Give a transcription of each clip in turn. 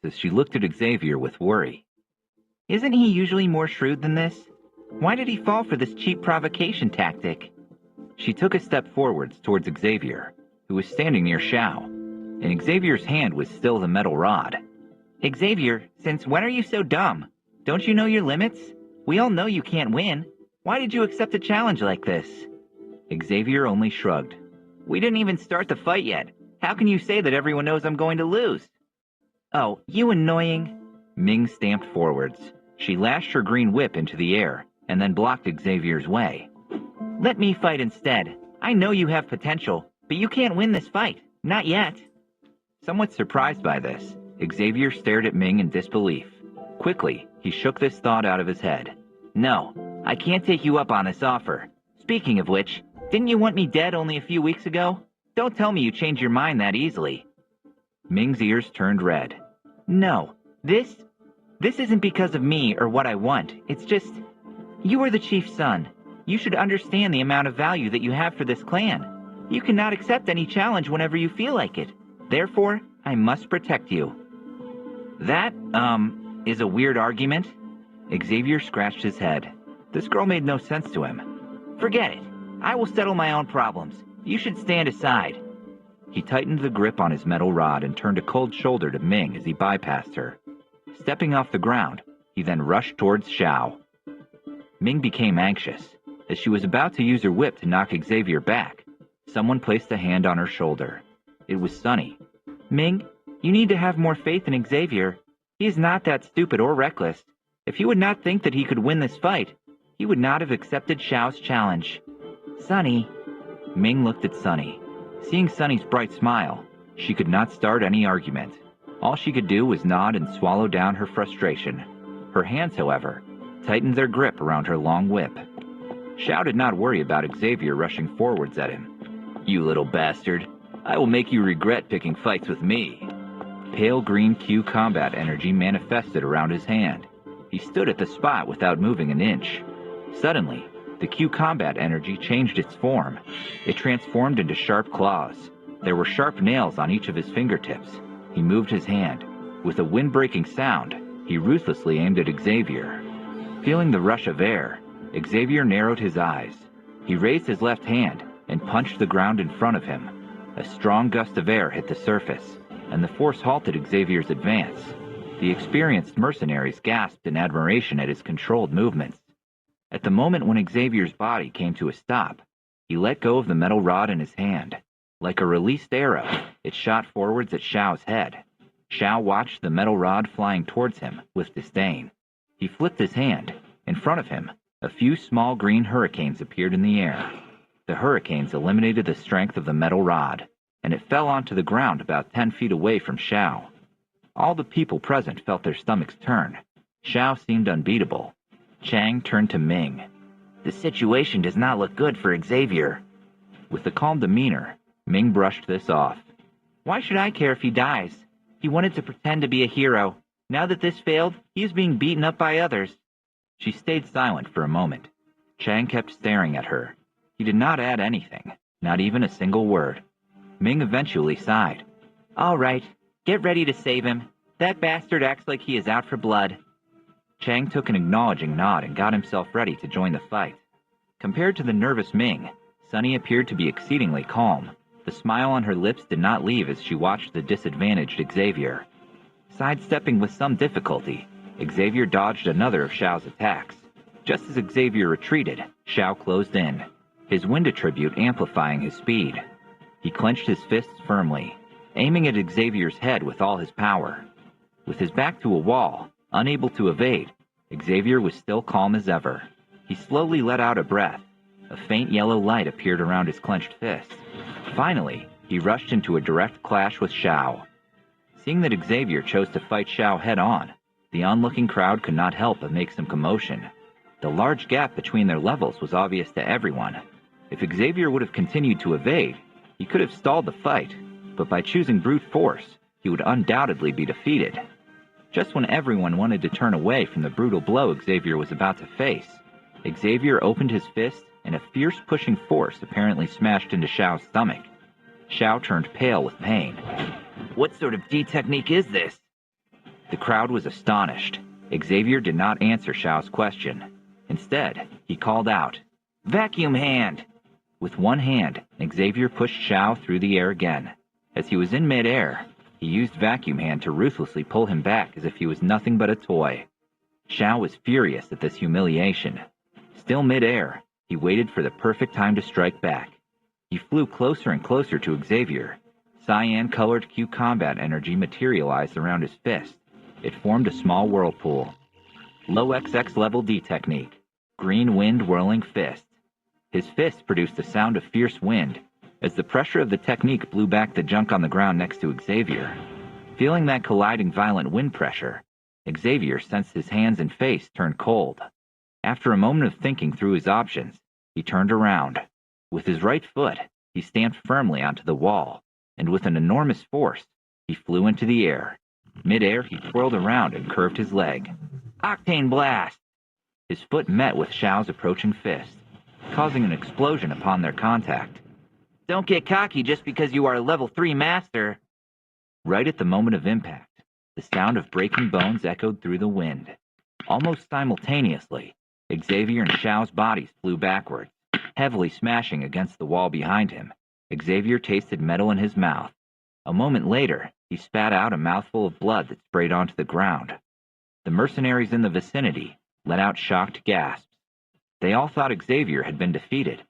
as she looked at Xavier with worry. Isn't he usually more shrewd than this? Why did he fall for this cheap provocation tactic? She took a step forwards towards Xavier, who was standing near Xiao. In Xavier's hand was still the metal rod. Xavier, since when are you so dumb? Don't you know your limits? We all know you can't win. Why did you accept a challenge like this? Xavier only shrugged. We didn't even start the fight yet. How can you say that everyone knows I'm going to lose? Oh, you annoying... Ming stamped forwards. She lashed her green whip into the air, and then blocked Xavier's way. Let me fight instead. I know you have potential, but you can't win this fight. Not yet. Somewhat surprised by this, Xavier stared at Ming in disbelief. Quickly, he shook this thought out of his head. No, I can't take you up on this offer. Speaking of which, didn't you want me dead only a few weeks ago? Don't tell me you changed your mind that easily. Ming's ears turned red. No, this isn't because of me or what I want. It's just, you are the chief's son. You should understand the amount of value that you have for this clan. You cannot accept any challenge whenever you feel like it. Therefore, I must protect you. That, is a weird argument. Xavier scratched his head. This girl made no sense to him. Forget it. I will settle my own problems. You should stand aside. He tightened the grip on his metal rod and turned a cold shoulder to Ming as he bypassed her. Stepping off the ground, he then rushed towards Xiao. Ming became anxious. As she was about to use her whip to knock Xavier back, someone placed a hand on her shoulder. It was Sunny. Ming, you need to have more faith in Xavier. He is not that stupid or reckless. If he would not think that he could win this fight, he would not have accepted Xiao's challenge. Sunny. Ming looked at Sunny. Seeing Sunny's bright smile, she could not start any argument. All she could do was nod and swallow down her frustration. Her hands, however, tightened their grip around her long whip. Xiao did not worry about Xavier rushing forwards at him. You little bastard. I will make you regret picking fights with me. Pale green Q combat energy manifested around his hand. He stood at the spot without moving an inch. Suddenly, the Q combat energy changed its form. It transformed into sharp claws. There were sharp nails on each of his fingertips. He moved his hand. With a wind-breaking sound, he ruthlessly aimed at Xavier. Feeling the rush of air, Xavier narrowed his eyes. He raised his left hand and punched the ground in front of him. A strong gust of air hit the surface, and the force halted Xavier's advance. The experienced mercenaries gasped in admiration at his controlled movements. At the moment when Xavier's body came to a stop, he let go of the metal rod in his hand. Like a released arrow, it shot forwards at Xiao's head. Xiao watched the metal rod flying towards him with disdain. He flipped his hand. In front of him, a few small green hurricanes appeared in the air. The hurricanes eliminated the strength of the metal rod, and it fell onto the ground about 10 feet away from Xiao. All the people present felt their stomachs turn. Xiao seemed unbeatable. Chang turned to Ming. The situation does not look good for Xavier. With a calm demeanor, Ming brushed this off. Why should I care if he dies? He wanted to pretend to be a hero. Now that this failed, he is being beaten up by others. She stayed silent for a moment. Chang kept staring at her. He did not add anything, not even a single word. Ming eventually sighed. All right, get ready to save him. That bastard acts like he is out for blood. Chang took an acknowledging nod and got himself ready to join the fight. Compared to the nervous Ming, Sunny appeared to be exceedingly calm. The smile on her lips did not leave as she watched the disadvantaged Xavier. Sidestepping with some difficulty, Xavier dodged another of Xiao's attacks. Just as Xavier retreated, Xiao closed in, his wind attribute amplifying his speed. He clenched his fists firmly, aiming at Xavier's head with all his power. With his back to a wall, unable to evade, Xavier was still calm as ever. He slowly let out a breath. A faint yellow light appeared around his clenched fist. Finally, he rushed into a direct clash with Xiao. Seeing that Xavier chose to fight Xiao head-on, the onlooking crowd could not help but make some commotion. The large gap between their levels was obvious to everyone. If Xavier would have continued to evade, he could have stalled the fight, but by choosing brute force, he would undoubtedly be defeated. Just when everyone wanted to turn away from the brutal blow Xavier was about to face, Xavier opened his fist and a fierce pushing force apparently smashed into Xiao's stomach. Xiao turned pale with pain. What sort of D technique is this? The crowd was astonished. Xavier did not answer Xiao's question. Instead, he called out, "Vacuum hand!" With one hand, Xavier pushed Xiao through the air again. As he was in midair, he used Vacuum Hand to ruthlessly pull him back as if he was nothing but a toy. Xiao was furious at this humiliation. Still midair, he waited for the perfect time to strike back. He flew closer and closer to Xavier. Cyan-colored Q combat energy materialized around his fist. It formed a small whirlpool. Low XX level D technique. Green wind whirling fist. His fist produced a sound of fierce wind as the pressure of the technique blew back the junk on the ground next to Xavier. Feeling that colliding violent wind pressure, Xavier sensed his hands and face turn cold. After a moment of thinking through his options, he turned around. With his right foot, he stamped firmly onto the wall, and with an enormous force, he flew into the air. Mid-air, he twirled around and curved his leg. Octane blast! His foot met with Xiao's approaching fist, causing an explosion upon their contact. Don't get cocky just because you are a level 3 master. Right at the moment of impact, the sound of breaking bones echoed through the wind. Almost simultaneously, Xavier and Xiao's bodies flew backwards, heavily smashing against the wall behind him. Xavier tasted metal in his mouth. A moment later, he spat out a mouthful of blood that sprayed onto the ground. The mercenaries in the vicinity let out shocked gasps. They all thought Xavier had been defeated.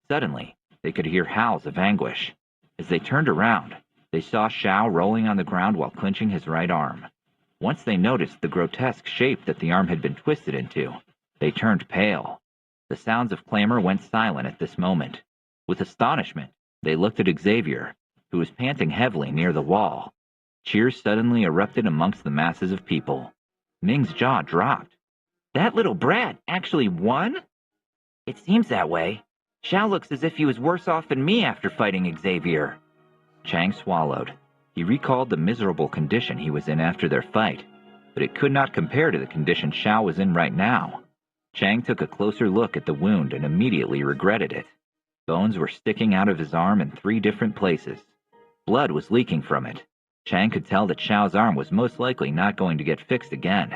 Suddenly, they could hear howls of anguish. As they turned around, they saw Xiao rolling on the ground while clenching his right arm. Once they noticed the grotesque shape that the arm had been twisted into, they turned pale. The sounds of clamor went silent at this moment. With astonishment, they looked at Xavier, who was panting heavily near the wall. Cheers suddenly erupted amongst the masses of people. Ming's jaw dropped. That little brat actually won? It seems that way. Xiao looks as if he was worse off than me after fighting Xavier. Chang swallowed. He recalled the miserable condition he was in after their fight, but it could not compare to the condition Xiao was in right now. Chang took a closer look at the wound and immediately regretted it. Bones were sticking out of his arm in 3 different places. Blood was leaking from it. Chang could tell that Xiao's arm was most likely not going to get fixed again.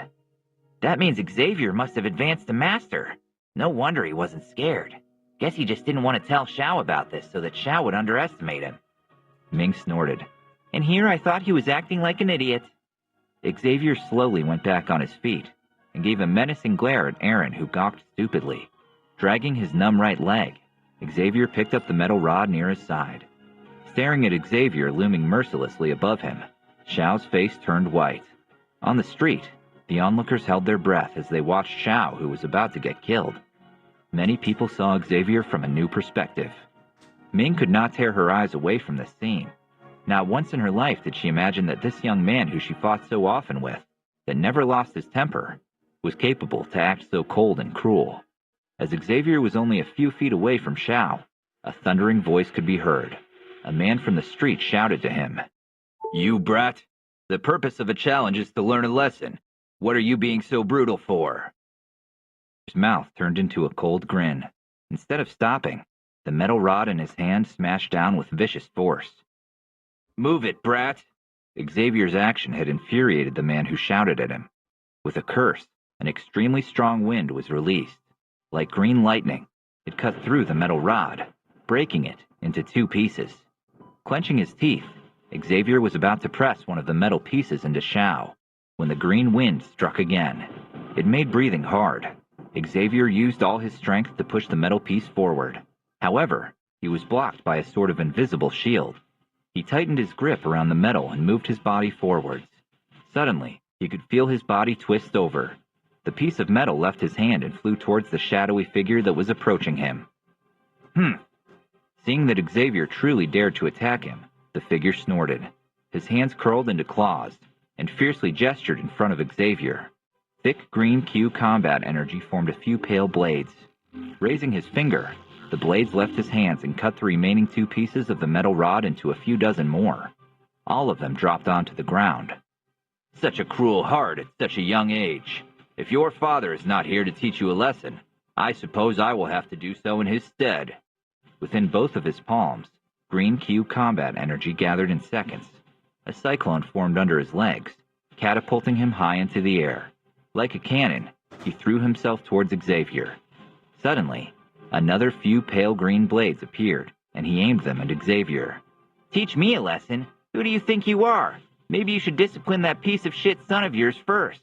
That means Xavier must have advanced to master. No wonder he wasn't scared. Guess he just didn't want to tell Xiao about this so that Xiao would underestimate him. Ming snorted. And here I thought he was acting like an idiot. Xavier slowly went back on his feet and gave a menacing glare at Aaron, who gawked stupidly. Dragging his numb right leg, Xavier picked up the metal rod near his side. Staring at Xavier looming mercilessly above him, Xiao's face turned white. On the street, the onlookers held their breath as they watched Xiao, who was about to get killed. Many people saw Xavier from a new perspective. Ming could not tear her eyes away from this scene. Not once in her life did she imagine that this young man who she fought so often with, that never lost his temper, was capable to act so cold and cruel. As Xavier was only a few feet away from Xiao, a thundering voice could be heard. A man from the street shouted to him, "You brat! The purpose of a challenge is to learn a lesson. What are you being so brutal for?" His mouth turned into a cold grin. Instead of stopping, the metal rod in his hand smashed down with vicious force. "Move it, brat!" Xavier's action had infuriated the man who shouted at him. With a curse, an extremely strong wind was released. Like green lightning, it cut through the metal rod, breaking it into 2 pieces. Clenching his teeth, Xavier was about to press one of the metal pieces into Xiao, when the green wind struck again. It made breathing hard. Xavier used all his strength to push the metal piece forward. However, he was blocked by a sort of invisible shield. He tightened his grip around the metal and moved his body forwards. Suddenly, he could feel his body twist over. The piece of metal left his hand and flew towards the shadowy figure that was approaching him. Seeing that Xavier truly dared to attack him, the figure snorted. His hands curled into claws and fiercely gestured in front of Xavier. Thick green Q combat energy formed a few pale blades. Raising his finger, the blades left his hands and cut the remaining 2 pieces of the metal rod into a few dozen more. All of them dropped onto the ground. Such a cruel heart at such a young age. If your father is not here to teach you a lesson, I suppose I will have to do so in his stead. Within both of his palms, green Q combat energy gathered in seconds. A cyclone formed under his legs, catapulting him high into the air. Like a cannon, he threw himself towards Xavier. Suddenly, another few pale green blades appeared, and he aimed them at Xavier. "Teach me a lesson? Who do you think you are? Maybe you should discipline that piece of shit son of yours first."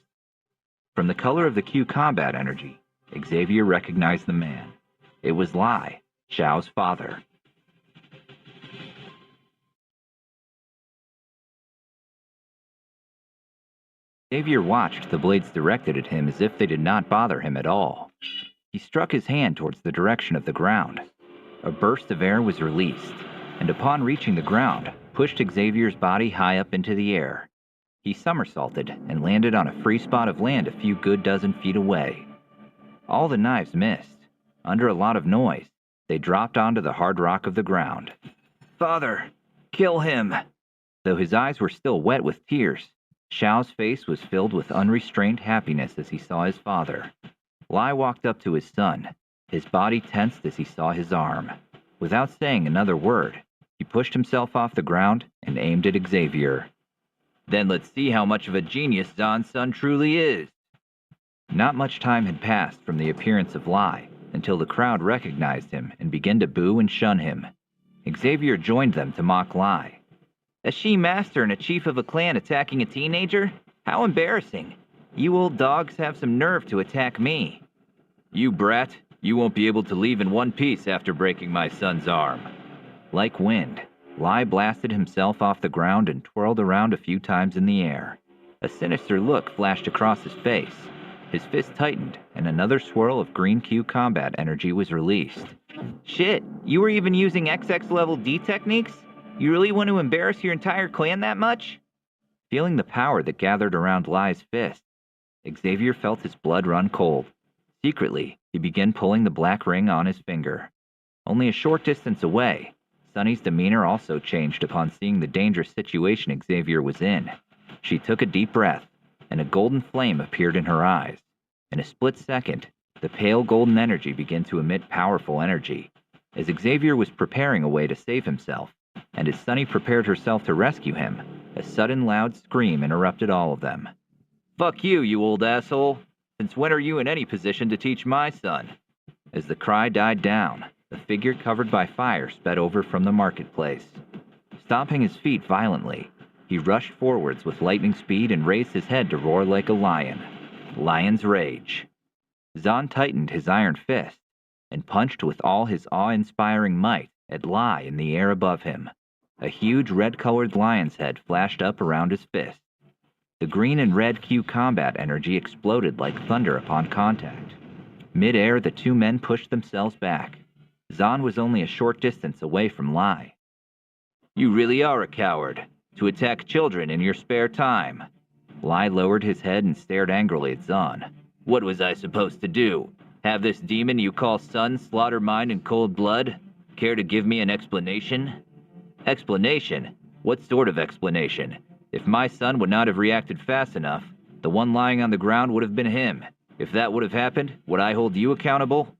From the color of the Q combat energy, Xavier recognized the man. It was Lai, Xiao's father. Xavier watched the blades directed at him as if they did not bother him at all. He struck his hand towards the direction of the ground. A burst of air was released, and upon reaching the ground, pushed Xavier's body high up into the air. He somersaulted and landed on a free spot of land a few good dozen feet away. All the knives missed. Under a lot of noise, they dropped onto the hard rock of the ground. "Father, kill him!" Though his eyes were still wet with tears, Xiao's face was filled with unrestrained happiness as he saw his father. Lai walked up to his son, his body tensed as he saw his arm. Without saying another word, he pushed himself off the ground and aimed at Xavier. "Then let's see how much of a genius Zan's son truly is." Not much time had passed from the appearance of Lai until the crowd recognized him and began to boo and shun him. Xavier joined them to mock Lai. "A she-master and a chief of a clan attacking a teenager? How embarrassing. You old dogs have some nerve to attack me." "You brat, you won't be able to leave in one piece after breaking my son's arm." Like wind, Lai blasted himself off the ground and twirled around a few times in the air. A sinister look flashed across his face. His fist tightened, and another swirl of green Q combat energy was released. "Shit, you were even using XX level D techniques? You really want to embarrass your entire clan that much?" Feeling the power that gathered around Lai's fist, Xavier felt his blood run cold. Secretly, he began pulling the black ring on his finger. Only a short distance away, Sunny's demeanor also changed upon seeing the dangerous situation Xavier was in. She took a deep breath, and a golden flame appeared in her eyes. In a split second, the pale golden energy began to emit powerful energy. As Xavier was preparing a way to save himself, and as Sunny prepared herself to rescue him, a sudden loud scream interrupted all of them. "Fuck you, you old asshole! Since when are you in any position to teach my son?" As the cry died down, a figure covered by fire sped over from the marketplace. Stomping his feet violently, he rushed forwards with lightning speed and raised his head to roar like a lion. Lion's rage. Zan tightened his iron fist and punched with all his awe-inspiring might at Lai in the air above him. A huge red-colored lion's head flashed up around his fist. The green and red Q combat energy exploded like thunder upon contact. Mid-air, the two men pushed themselves back. Zan was only a short distance away from Lai. "You really are a coward, to attack children in your spare time." Lai lowered his head and stared angrily at Zan. "What was I supposed to do? Have this demon you call son slaughter mine in cold blood? Care to give me an explanation?" "Explanation? What sort of explanation? If my son would not have reacted fast enough, the one lying on the ground would have been him. If that would have happened, would I hold you accountable?"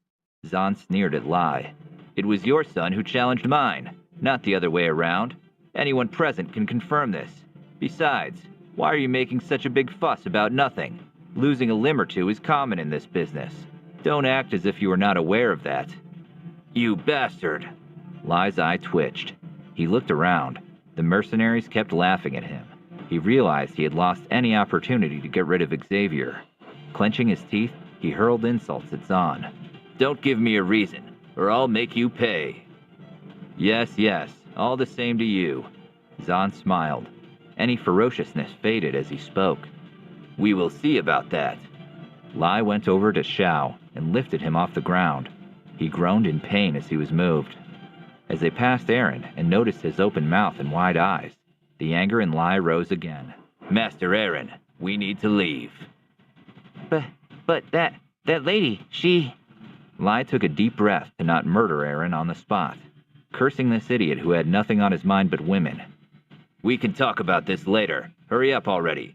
Zan sneered at Lai. "It was your son who challenged mine, not the other way around. Anyone present can confirm this. Besides, why are you making such a big fuss about nothing? Losing a limb or two is common in this business. Don't act as if you are not aware of that." "You bastard!" Lai's eye twitched. He looked around. The mercenaries kept laughing at him. He realized he had lost any opportunity to get rid of Xavier. Clenching his teeth, he hurled insults at Zan. "Don't give me a reason, or I'll make you pay." Yes, all the same to you." Zan smiled. Any ferociousness faded as he spoke. "We will see about that." Lai went over to Xiao and lifted him off the ground. He groaned in pain as he was moved. As they passed Aaron and noticed his open mouth and wide eyes, the anger in Lai rose again. "Master Aaron, we need to leave." But that lady, she..." Lai took a deep breath to not murder Aaron on the spot, cursing this idiot who had nothing on his mind but women. "We can talk about this later. Hurry up already."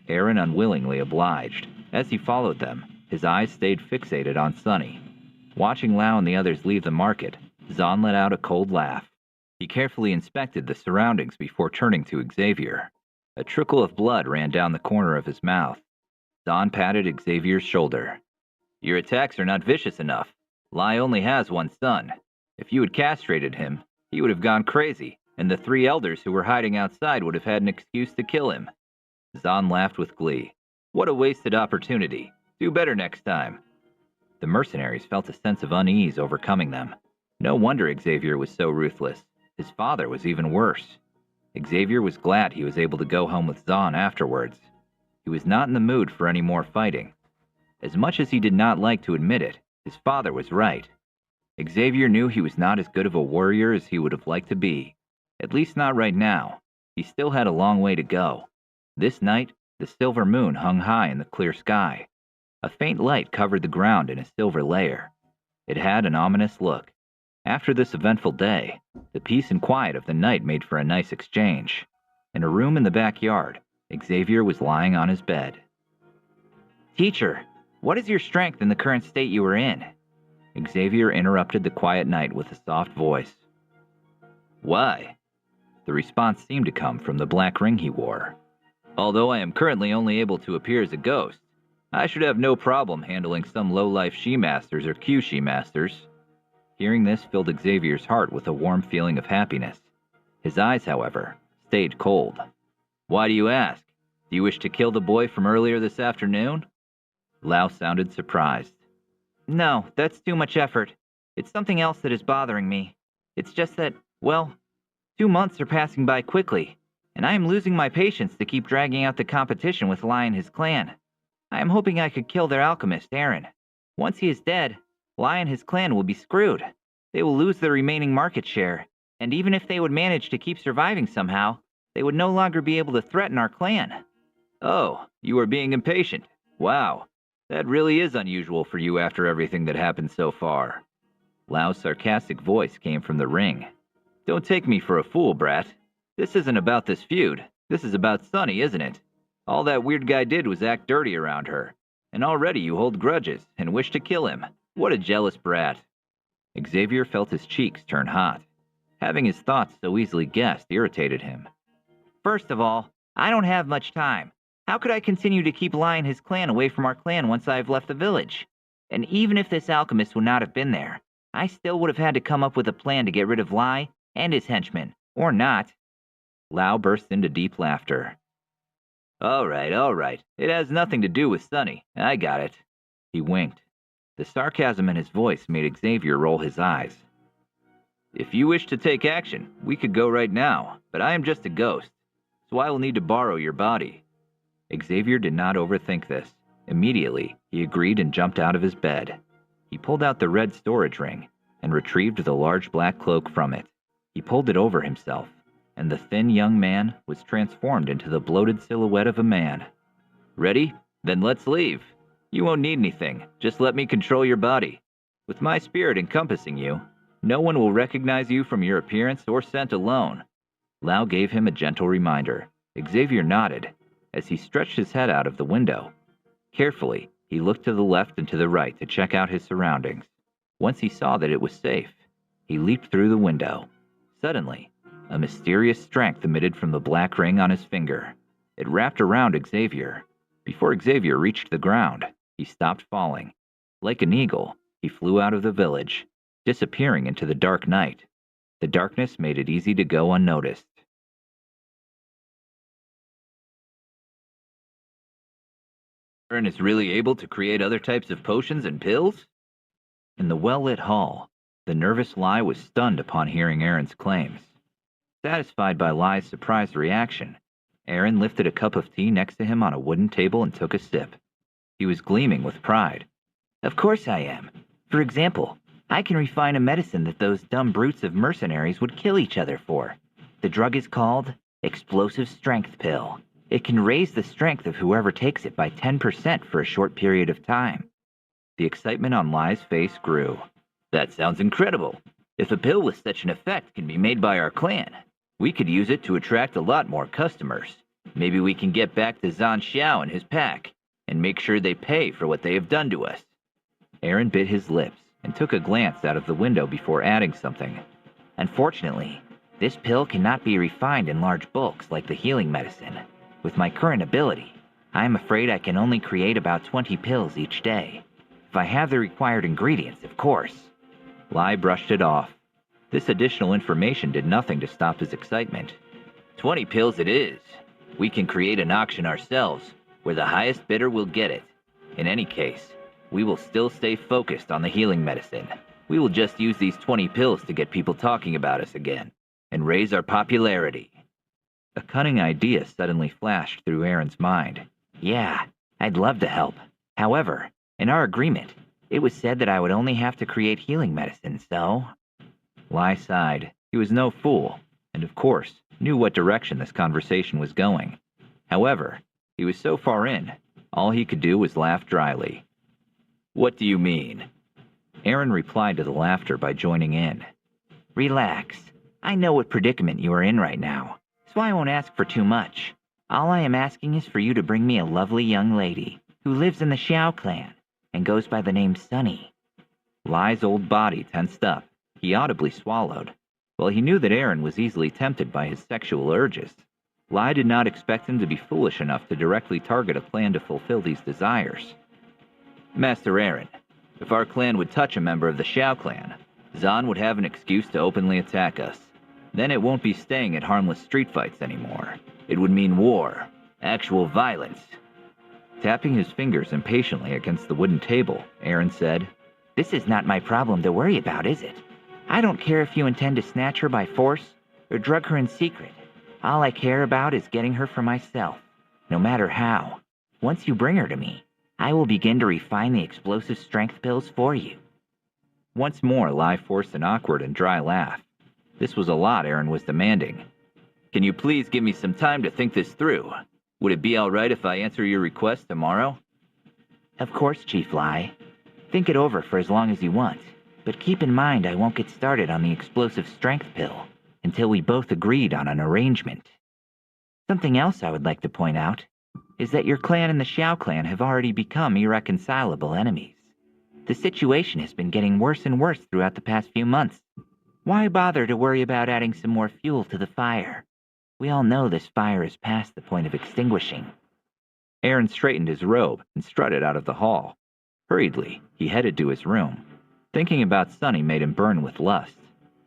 Aaron unwillingly obliged. As he followed them, his eyes stayed fixated on Sunny. Watching Lau and the others leave the market, Zan let out a cold laugh. He carefully inspected the surroundings before turning to Xavier. A trickle of blood ran down the corner of his mouth. Zahn patted Xavier's shoulder. Your attacks are not vicious enough. Lai only has one son. If you had castrated him, he would have gone crazy, and the 3 elders who were hiding outside would have had an excuse to kill him. Zahn laughed with glee. What a wasted opportunity. Do better next time. The mercenaries felt a sense of unease overcoming them. No wonder Xavier was so ruthless. His father was even worse. Xavier was glad he was able to go home with Zahn afterwards. He was not in the mood for any more fighting. As much as he did not like to admit it, his father was right. Xavier knew he was not as good of a warrior as he would have liked to be. At least not right now. He still had a long way to go. This night, the silver moon hung high in the clear sky. A faint light covered the ground in a silver layer. It had an ominous look. After this eventful day, the peace and quiet of the night made for a nice exchange. In a room in the backyard, Xavier was lying on his bed. Teacher, what is your strength in the current state you are in? Xavier interrupted the quiet night with a soft voice. Why? The response seemed to come from the black ring he wore. Although I am currently only able to appear as a ghost, I should have no problem handling some low-life she-masters or Q-she-masters. Hearing this filled Xavier's heart with a warm feeling of happiness. His eyes, however, stayed cold. Why do you ask? Do you wish to kill the boy from earlier this afternoon? Lao sounded surprised. No, that's too much effort. It's something else that is bothering me. It's just that, well, 2 months are passing by quickly, and I am losing my patience to keep dragging out the competition with Lai and his clan. I am hoping I could kill their alchemist, Aaron. Once he is dead, Lai and his clan will be screwed. They will lose their remaining market share, and even if they would manage to keep surviving somehow, they would no longer be able to threaten our clan. Oh, you are being impatient. Wow, that really is unusual for you after everything that happened so far. Lao's sarcastic voice came from the ring. Don't take me for a fool, brat. This isn't about this feud. This is about Sunny, isn't it? All that weird guy did was act dirty around her. And already you hold grudges and wish to kill him. What a jealous brat. Xavier felt his cheeks turn hot. Having his thoughts so easily guessed irritated him. First of all, I don't have much time. How could I continue to keep Lai and his clan away from our clan once I've left the village? And even if this alchemist would not have been there, I still would have had to come up with a plan to get rid of Lai and his henchmen, or not. Lao burst into deep laughter. All right. It has nothing to do with Sunny. I got it. He winked. The sarcasm in his voice made Xavier roll his eyes. If you wish to take action, we could go right now, but I am just a ghost, so I will need to borrow your body. Xavier did not overthink this. Immediately, he agreed and jumped out of his bed. He pulled out the red storage ring and retrieved the large black cloak from it. He pulled it over himself, and the thin young man was transformed into the bloated silhouette of a man. Ready? Then let's leave. You won't need anything. Just let me control your body. With my spirit encompassing you, no one will recognize you from your appearance or scent alone. Lao gave him a gentle reminder. Xavier nodded as he stretched his head out of the window. Carefully, he looked to the left and to the right to check out his surroundings. Once he saw that it was safe, he leaped through the window. Suddenly, a mysterious strength emitted from the black ring on his finger. It wrapped around Xavier. Before Xavier reached the ground, he stopped falling. Like an eagle, he flew out of the village, disappearing into the dark night. The darkness made it easy to go unnoticed. Aaron is really able to create other types of potions and pills? In the well-lit hall, the nervous Lai was stunned upon hearing Aaron's claims. Satisfied by Lai's surprised reaction, Aaron lifted a cup of tea next to him on a wooden table and took a sip. He was gleaming with pride. Of course I am. For example, I can refine a medicine that those dumb brutes of mercenaries would kill each other for. The drug is called Explosive Strength Pill. It can raise the strength of whoever takes it by 10% for a short period of time. The excitement on Lai's face grew. That sounds incredible. If a pill with such an effect can be made by our clan, we could use it to attract a lot more customers. Maybe we can get back to Zhan Xiao and his pack, and make sure they pay for what they have done to us. Aaron bit his lips and took a glance out of the window before adding something. Unfortunately, this pill cannot be refined in large bulks like the healing medicine. With my current ability, I am afraid I can only create about 20 pills each day. If I have the required ingredients, of course. Lai brushed it off. This additional information did nothing to stop his excitement. 20 pills it is. We can create an auction ourselves, where the highest bidder will get it. In any case, we will still stay focused on the healing medicine. We will just use these 20 pills to get people talking about us again, and raise our popularity. A cunning idea suddenly flashed through Aaron's mind. Yeah, I'd love to help. However, in our agreement, it was said that I would only have to create healing medicine, so... Lai sighed. He was no fool, and of course, knew what direction this conversation was going. However, he was so far in, all he could do was laugh dryly. What do you mean? Aaron replied to the laughter by joining in. Relax. I know what predicament you are in right now, so I won't ask for too much. All I am asking is for you to bring me a lovely young lady who lives in the Xiao clan and goes by the name Sunny. Lai's old body tensed up. He audibly swallowed. While he knew that Aaron was easily tempted by his sexual urges, Lai did not expect him to be foolish enough to directly target a clan to fulfill these desires. Master Aaron, if our clan would touch a member of the Xiao clan, Zan would have an excuse to openly attack us. Then it won't be staying at harmless street fights anymore. It would mean war, actual violence. Tapping his fingers impatiently against the wooden table, Aaron said, This is not my problem to worry about, is it? I don't care if you intend to snatch her by force or drug her in secret. All I care about is getting her for myself, no matter how. Once you bring her to me, I will begin to refine the explosive strength pills for you. Once more, Lai forced an awkward and dry laugh. This was a lot Aaron was demanding. Can you please give me some time to think this through? Would it be all right if I answer your request tomorrow? Of course, Chief Lai. Think it over for as long as you want. But keep in mind I won't get started on the explosive strength pill until we both agreed on an arrangement. Something else I would like to point out is that your clan and the Xiao clan have already become irreconcilable enemies. The situation has been getting worse and worse throughout the past few months. Why bother to worry about adding some more fuel to the fire? We all know this fire is past the point of extinguishing. Aaron straightened his robe and strutted out of the hall. Hurriedly, he headed to his room. Thinking about Sunny made him burn with lust.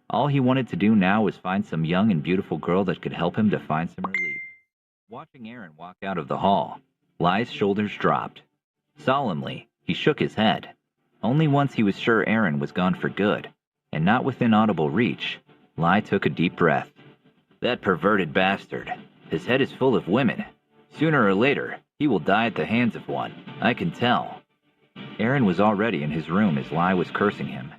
All he wanted to do now was find some young and beautiful girl that could help him to find some relief. Watching Aaron walk out of the hall, Lai's shoulders dropped. Solemnly, he shook his head. Only once he was sure Aaron was gone for good, and not within audible reach, Lai took a deep breath. That perverted bastard. His head is full of women. Sooner or later, he will die at the hands of one. I can tell. Aaron was already in his room as Lai was cursing him.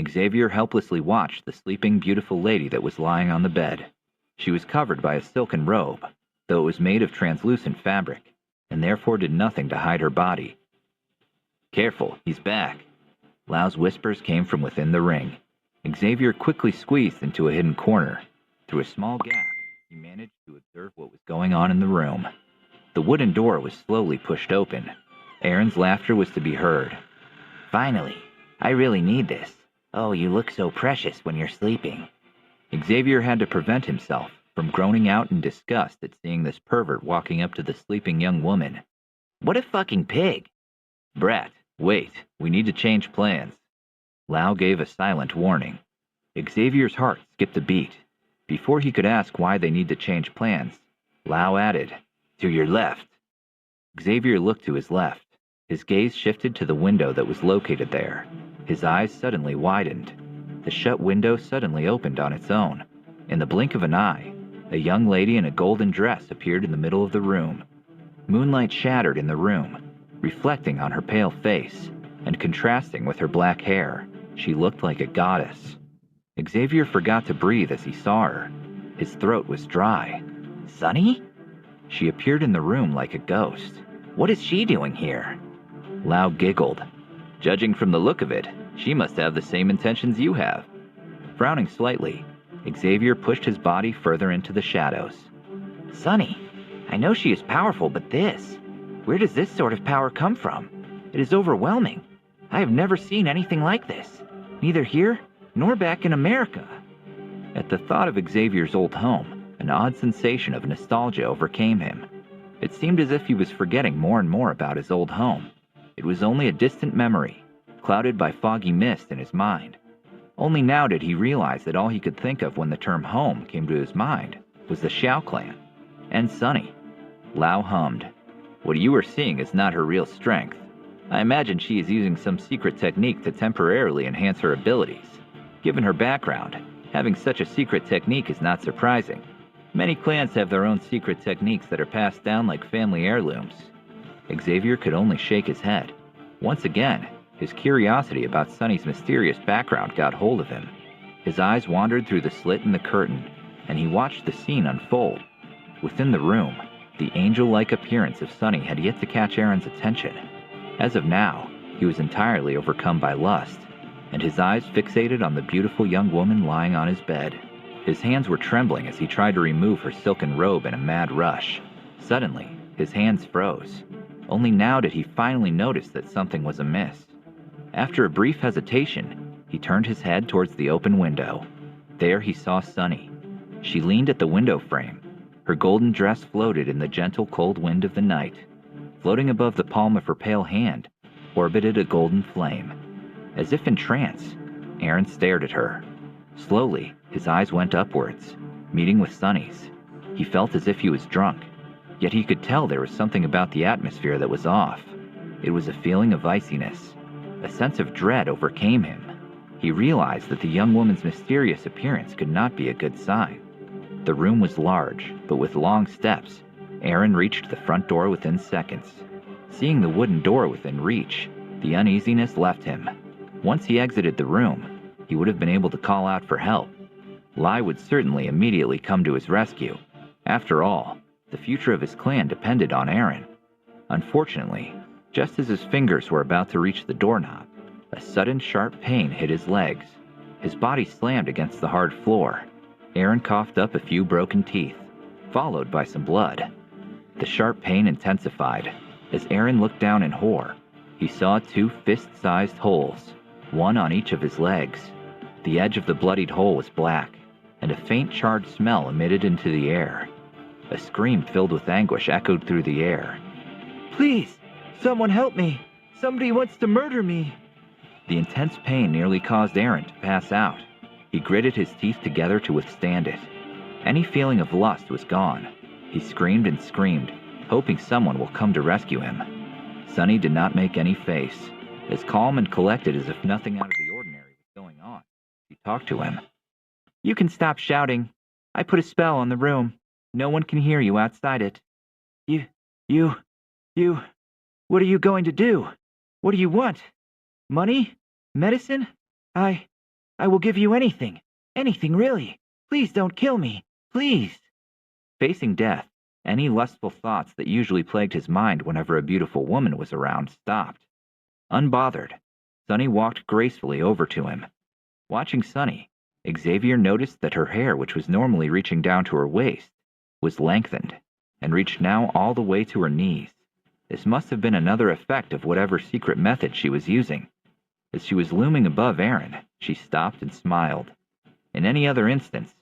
Xavier helplessly watched the sleeping, beautiful lady that was lying on the bed. She was covered by a silken robe, though it was made of translucent fabric, and therefore did nothing to hide her body. Careful, he's back. Lau's whispers came from within the ring. Xavier quickly squeezed into a hidden corner. Through a small gap, he managed to observe what was going on in the room. The wooden door was slowly pushed open. Aaron's laughter was to be heard. Finally, I really need this. Oh, you look so precious when you're sleeping. Xavier had to prevent himself from groaning out in disgust at seeing this pervert walking up to the sleeping young woman. What a fucking pig! Brat, wait, we need to change plans. Lau gave a silent warning. Xavier's heart skipped a beat. Before he could ask why they need to change plans, Lau added, To your left. Xavier looked to his left. His gaze shifted to the window that was located there. His eyes suddenly widened. The shut window suddenly opened on its own. In the blink of an eye, a young lady in a golden dress appeared in the middle of the room. Moonlight shattered in the room, reflecting on her pale face, and contrasting with her black hair. She looked like a goddess. Xavier forgot to breathe as he saw her. His throat was dry. Sunny? She appeared in the room like a ghost. What is she doing here? Lau giggled. Judging from the look of it, she must have the same intentions you have. Frowning slightly, Xavier pushed his body further into the shadows. Sunny, I know she is powerful, but this... Where does this sort of power come from? It is overwhelming. I have never seen anything like this, neither here nor back in America. At the thought of Xavier's old home, an odd sensation of nostalgia overcame him. It seemed as if he was forgetting more and more about his old home. It was only a distant memory, clouded by foggy mist in his mind. Only now did he realize that all he could think of when the term home came to his mind was the Xiao clan and Sunny. Lao hummed. What you are seeing is not her real strength. I imagine she is using some secret technique to temporarily enhance her abilities. Given her background, having such a secret technique is not surprising. Many clans have their own secret techniques that are passed down like family heirlooms. Xavier could only shake his head. Once again, his curiosity about Sunny's mysterious background got hold of him. His eyes wandered through the slit in the curtain, and he watched the scene unfold. Within the room, the angel-like appearance of Sunny had yet to catch Aaron's attention. As of now, he was entirely overcome by lust, and his eyes fixated on the beautiful young woman lying on his bed. His hands were trembling as he tried to remove her silken robe in a mad rush. Suddenly, his hands froze. Only now did he finally notice that something was amiss. After a brief hesitation, he turned his head towards the open window. There he saw Sunny. She leaned at the window frame. Her golden dress floated in the gentle cold wind of the night. Floating above the palm of her pale hand, orbited a golden flame. As if in trance, Aaron stared at her. Slowly, his eyes went upwards, meeting with Sunny's. He felt as if he was drunk, yet he could tell there was something about the atmosphere that was off. It was a feeling of iciness. A sense of dread overcame him. He realized that the young woman's mysterious appearance could not be a good sign. The room was large, but with long steps. Aaron reached the front door within seconds. Seeing the wooden door within reach, the uneasiness left him. Once he exited the room, he would have been able to call out for help. Lai would certainly immediately come to his rescue. After all, the future of his clan depended on Aaron. Unfortunately, just as his fingers were about to reach the doorknob, a sudden sharp pain hit his legs. His body slammed against the hard floor. Aaron coughed up a few broken teeth, followed by some blood. The sharp pain intensified. As Aaron looked down in horror, he saw 2 fist-sized holes, one on each of his legs. The edge of the bloodied hole was black, and a faint charred smell emitted into the air. A scream filled with anguish echoed through the air. "Please, someone help me! Somebody wants to murder me!" The intense pain nearly caused Aaron to pass out. He gritted his teeth together to withstand it. Any feeling of lust was gone. He screamed and screamed, hoping someone will come to rescue him. Sunny did not make any face. As calm and collected as if nothing out of the ordinary was going on. She talked to him. "You can stop shouting. I put a spell on the room. No one can hear you outside it. You, what are you going to do? What do you want? Money? Medicine? I will give you anything. Anything, really. Please don't kill me. Please." Facing death, any lustful thoughts that usually plagued his mind whenever a beautiful woman was around stopped. Unbothered, Sunny walked gracefully over to him. Watching Sunny, Xavier noticed that her hair, which was normally reaching down to her waist, was lengthened and reached now all the way to her knees. This must have been another effect of whatever secret method she was using. As she was looming above Aaron, she stopped and smiled. In any other instance,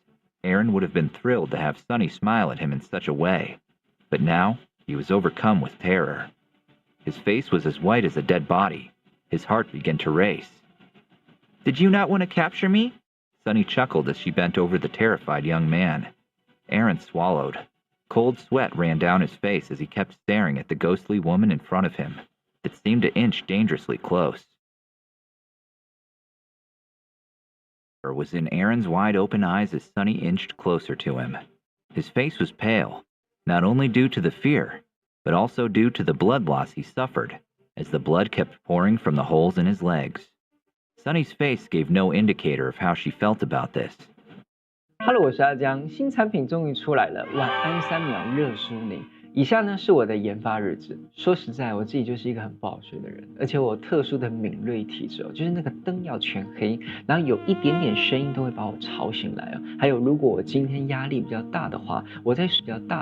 Aaron would have been thrilled to have Sunny smile at him in such a way, but now he was overcome with terror. His face was as white as a dead body. His heart began to race. "Did you not want to capture me?" Sunny chuckled as she bent over the terrified young man. Aaron swallowed. Cold sweat ran down his face as he kept staring at the ghostly woman in front of him that seemed to inch dangerously close. Terror was in Aaron's wide-open eyes as Sunny inched closer to him. His face was pale, not only due to the fear, but also due to the blood loss he suffered, as the blood kept pouring from the holes in his legs. Sunny's face gave no indicator of how she felt about this. Hello， 我是阿江，新产品终于出来了，晚安3秒热舒宁。以下呢是我的研发日志。说实在，我自己就是一个很不好睡的人，而且我特殊的敏锐体质哦，就是那个灯要全黑，然后有一点点声音都会把我吵醒来哦。还有，如果我今天压力比较大的话，我在转个不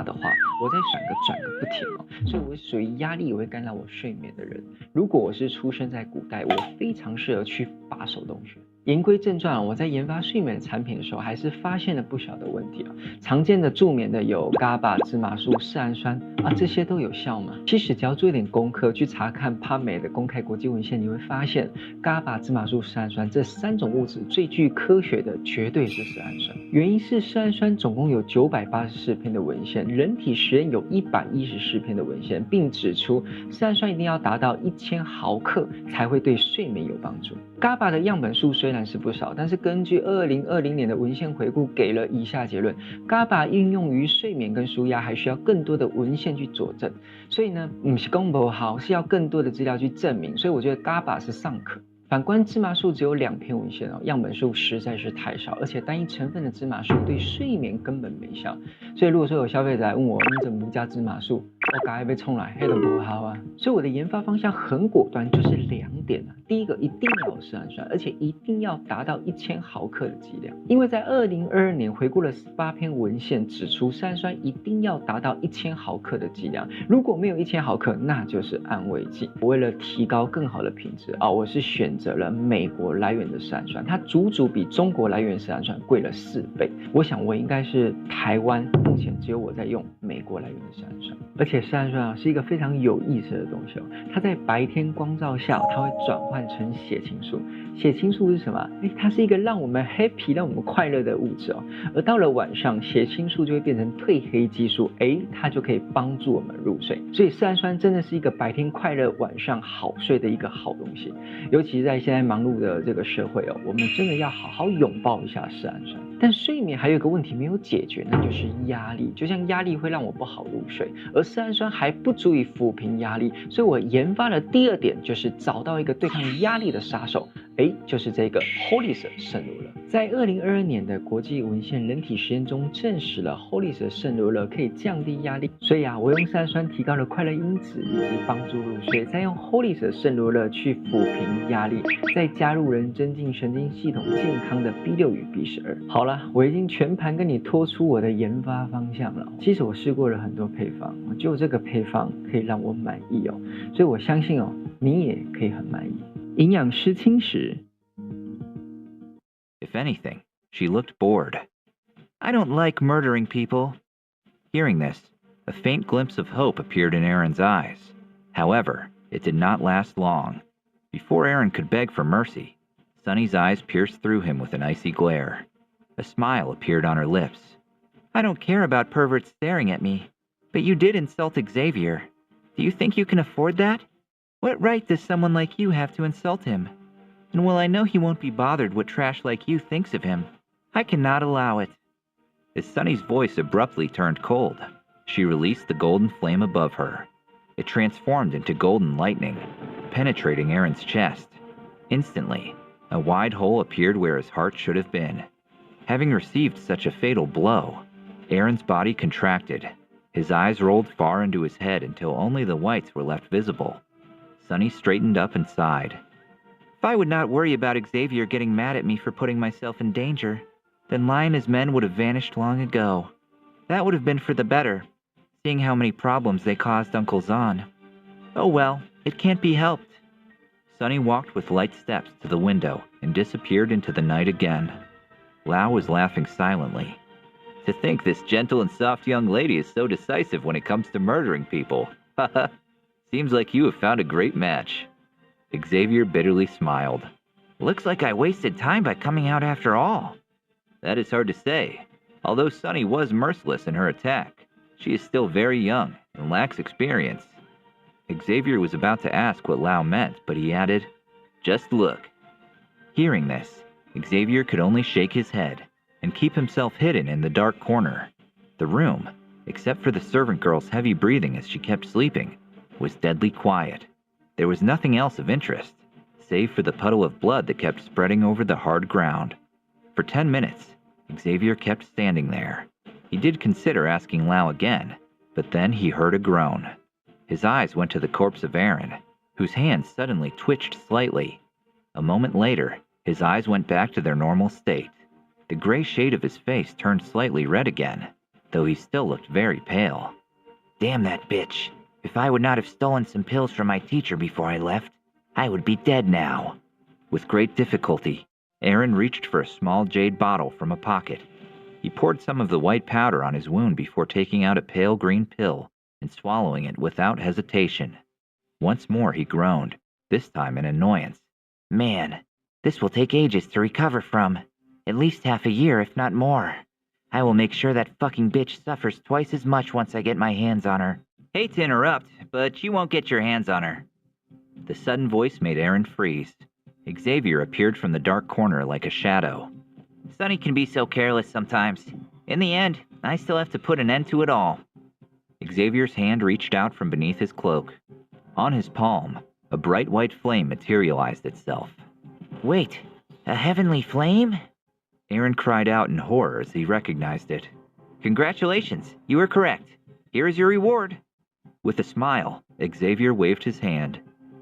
停哦，所以我属于压力也会干扰我睡眠的人。如果我是出生在古代，我非常适合去把守洞穴。言归正传，我在研发睡眠产品的时候，还是发现了不小的问题啊。常见的助眠的有 GABA、芝麻素、色氨酸啊，这些都有效吗？其实只要做一点功课，去查看 PubMed 的公开国际文献，你会发现 GABA、芝麻素、色氨酸这3种物质最具科学的绝对是色氨酸。原因是色氨酸总共有984篇的文献，人体实验有114篇的文献，并指出色氨酸一定要达到1000毫克才会对睡眠有帮助。GABA 的样本数虽然是不少，但是根据2020年的文献回顾给了以下结论：GABA 应用于睡眠跟舒压还需要更多的文献去佐证。所以呢，不是说不好，是要更多的资料去证明。所以我觉得 GABA 是尚可。反观芝麻素只有2篇文献哦，样本数实在是太少，而且单一成分的芝麻素对睡眠根本没效。所以如果说有消费者来问我，你怎么不加芝麻素？我赶快被冲来，黑的不好啊。所以我的研发方向很果断，就是2点啊。第一个，一定要有色氨酸，而且一定要达到1000毫克的剂量。因为在2022年回顾了18篇文献，指出色氨酸一定要达到1000毫克的剂量。如果没有1000毫克，那就是安慰剂。为了提高更好的品质啊，我是选择了美国来源的色氨酸，它足足比中国来源色氨酸贵了4倍。我想我应该是台湾目前只有我在用美国来源的色氨酸，而且色氨酸啊是一个非常有意思的东西哦。它在白天光照下，它会转换成血清素。血清素是什么？它是一个让我们 happy、让我们快乐的物质哦。而到了晚上，血清素就会变成褪黑激素，它就可以帮助我们入睡。所以色氨酸真的是一个白天快乐、晚上好睡的一个好东西。尤其是在现在忙碌的这个社会哦，我们真的要好好拥抱一下色氨酸。但睡眠还有一个问题没有解决，那就是压力。就像压力会让我不好入睡，而色氨酸还不足以抚平压力，所以我研发的第2点就是找到一个对抗压力的杀手，就是这个 Holis 圣罗勒。在2022年的国际文献人体实验中证实了 Holis 圣罗勒可以降低压力，所以我用色氨酸提高了快乐因子以及帮助入睡，再用 Holis 圣罗勒去抚平压力，再加入人增进神经系统健康的 B6与 B12。好了，我已经全盘跟你拖出我的研发方向了。其实我试过了很多配方，就这个配方可以让我满意哦，所以我相信你也可以很满意。营养师轻食。If anything, she looked bored. I don't like murdering people. Hearing this, a faint glimpse of hope appeared in Aaron's eyes. However, it did not last long. Before Aaron could beg for mercy, Sunny's eyes pierced through him with an icy glare. A smile appeared on her lips. I don't care about perverts staring at me, but you did insult Xavier. Do you think you can afford that? What right does someone like you have to insult him? And while I know he won't be bothered what trash like you thinks of him, I cannot allow it. As Sunny's voice abruptly turned cold, she released the golden flame above her. It transformed into golden lightning, penetrating Aaron's chest. Instantly, a wide hole appeared where his heart should have been. Having received such a fatal blow, Aaron's body contracted. His eyes rolled far into his head until only the whites were left visible. Sunny straightened up and sighed. If I would not worry about Xavier getting mad at me for putting myself in danger, then Lion's men would have vanished long ago. That would have been for the better, seeing how many problems they caused Uncle Zahn. Oh well, it can't be helped. Sunny walked with light steps to the window and disappeared into the night again. Lau was laughing silently. To think this gentle and soft young lady is so decisive when it comes to murdering people. Haha, seems like you have found a great match. Xavier bitterly smiled. Looks like I wasted time by coming out after all. That is hard to say. Although Sunny was merciless in her attack, she is still very young and lacks experience. Xavier was about to ask what Lau meant, but he added, Just look. Hearing this, Xavier could only shake his head and keep himself hidden in the dark corner. The room, except for the servant girl's heavy breathing as she kept sleeping, was deadly quiet. There was nothing else of interest, save for the puddle of blood that kept spreading over the hard ground. For 10 minutes, Xavier kept standing there. He did consider asking Lau again, but then he heard a groan. His eyes went to the corpse of Aaron, whose hands suddenly twitched slightly. A moment later, his eyes went back to their normal state. The gray shade of his face turned slightly red again, though he still looked very pale. Damn that bitch. If I would not have stolen some pills from my teacher before I left, I would be dead now. With great difficulty, Aaron reached for a small jade bottle from a pocket. He poured some of the white powder on his wound before taking out a pale green pill and swallowing it without hesitation. Once more he groaned, this time in annoyance. Man, this will take ages to recover from. At least half a year, if not more. I will make sure that fucking bitch suffers twice as much once I get my hands on her. Hate to interrupt, but you won't get your hands on her. The sudden voice made Aaron freeze. Xavier appeared from the dark corner like a shadow. Sonny can be so careless sometimes. In the end, I still have to put an end to it all. Xavier's hand reached out from beneath his cloak. On his palm, a bright white flame materialized itself. Wait, a heavenly flame? Aaron cried out in horror as he recognized it. Congratulations, you were correct. Here is your reward. With a smile, Xavier waved his hand.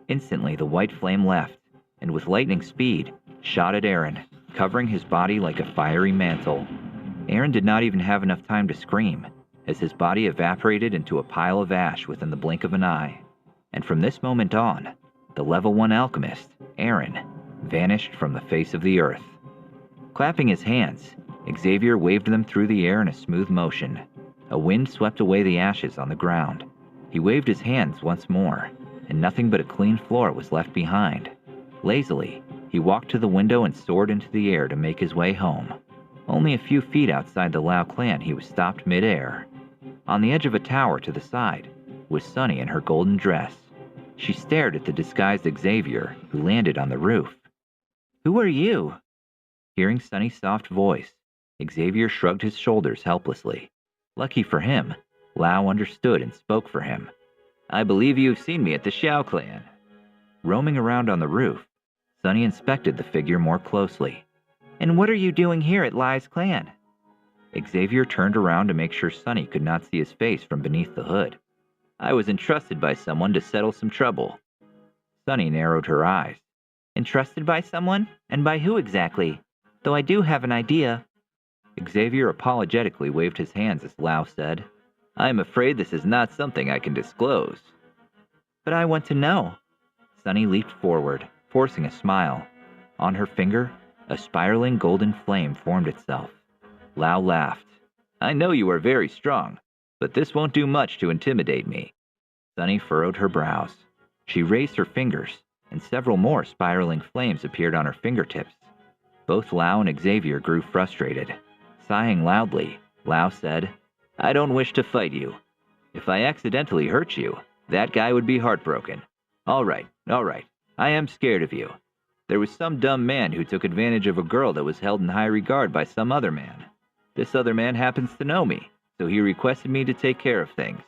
Instantly, the white flame left, and with lightning speed, shot at Aaron, covering his body like a fiery mantle. Aaron did not even have enough time to scream, as his body evaporated into a pile of ash within the blink of an eye. And from this moment on, the Level 1 alchemist, Aaron, vanished from the face of the earth. Clapping his hands, Xavier waved them through the air in a smooth motion. A wind swept away the ashes on the ground. He waved his hands once more, and nothing but a clean floor was left behind. Lazily, he walked to the window and soared into the air to make his way home. Only a few feet outside the Lao clan, he was stopped mid-air. On the edge of a tower to the side was Sunny in her golden dress. She stared at the disguised Xavier, who landed on the roof. Who are you? Hearing Sunny's soft voice, Xavier shrugged his shoulders helplessly. Lucky for him, Lao understood and spoke for him. I believe you've seen me at the Xiao clan. Roaming around on the roof, Sunny inspected the figure more closely. And what are you doing here at Lai's clan? Xavier turned around to make sure Sunny could not see his face from beneath the hood. I was entrusted by someone to settle some trouble. Sunny narrowed her eyes. Entrusted by someone? And by who exactly? Though I do have an idea. Xavier apologetically waved his hands as Lao said, I am afraid this is not something I can disclose. But I want to know. Sunny leaped forward, forcing a smile. On her finger, a spiraling golden flame formed itself. Lao laughed. I know you are very strong, but this won't do much to intimidate me. Sunny furrowed her brows. She raised her fingers, and several more spiraling flames appeared on her fingertips. Both Lao and Xavier grew frustrated. Sighing loudly, Lao said, I don't wish to fight you. If I accidentally hurt you, that guy would be heartbroken. All right, I am scared of you. There was some dumb man who took advantage of a girl that was held in high regard by some other man. This other man happens to know me, so he requested me to take care of things.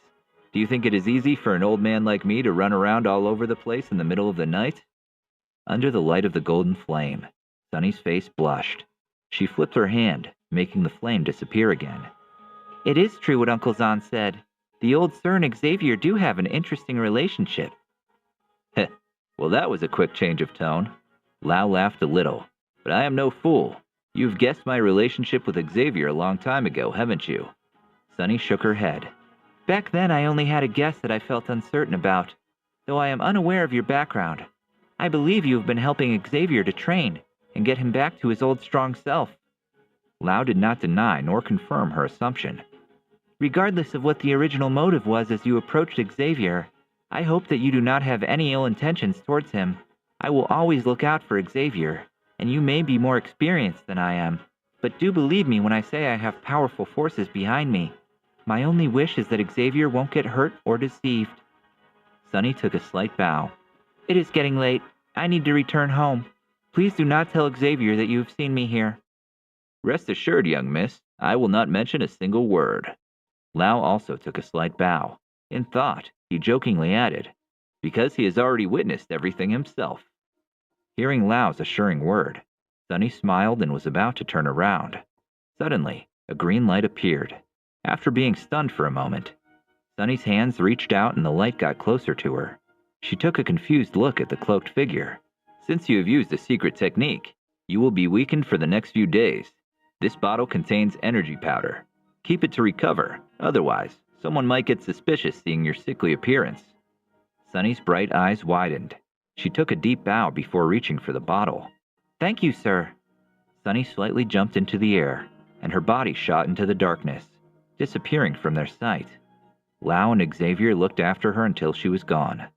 Do you think it is easy for an old man like me to run around all over the place in the middle of the night? Under the light of the golden flame, Sunny's face blushed. She flipped her hand, making the flame disappear again. It is true what Uncle Zahn said. The old sir and Xavier do have an interesting relationship. Heh, well that was a quick change of tone. Lao laughed a little. But I am no fool. You've guessed my relationship with Xavier a long time ago, haven't you? Sunny shook her head. Back then I only had a guess that I felt uncertain about, though I am unaware of your background. I believe you have been helping Xavier to train and get him back to his old strong self. Lao did not deny nor confirm her assumption. Regardless of what the original motive was as you approached Xavier, I hope that you do not have any ill intentions towards him. I will always look out for Xavier, and you may be more experienced than I am, but do believe me when I say I have powerful forces behind me. My only wish is that Xavier won't get hurt or deceived. Sunny took a slight bow. It is getting late. I need to return home. Please do not tell Xavier that you have seen me here. Rest assured, young miss, I will not mention a single word. Lao also took a slight bow. In thought, he jokingly added, because he has already witnessed everything himself. Hearing Lao's assuring word, Sunny smiled and was about to turn around. Suddenly, a green light appeared. After being stunned for a moment, Sunny's hands reached out and the light got closer to her. She took a confused look at the cloaked figure. Since you have used a secret technique, you will be weakened for the next few days. This bottle contains energy powder. Keep it to recover, otherwise, someone might get suspicious seeing your sickly appearance. Sunny's bright eyes widened. She took a deep bow before reaching for the bottle. Thank you, sir. Sunny slightly jumped into the air, and her body shot into the darkness, disappearing from their sight. Lau and Xavier looked after her until she was gone.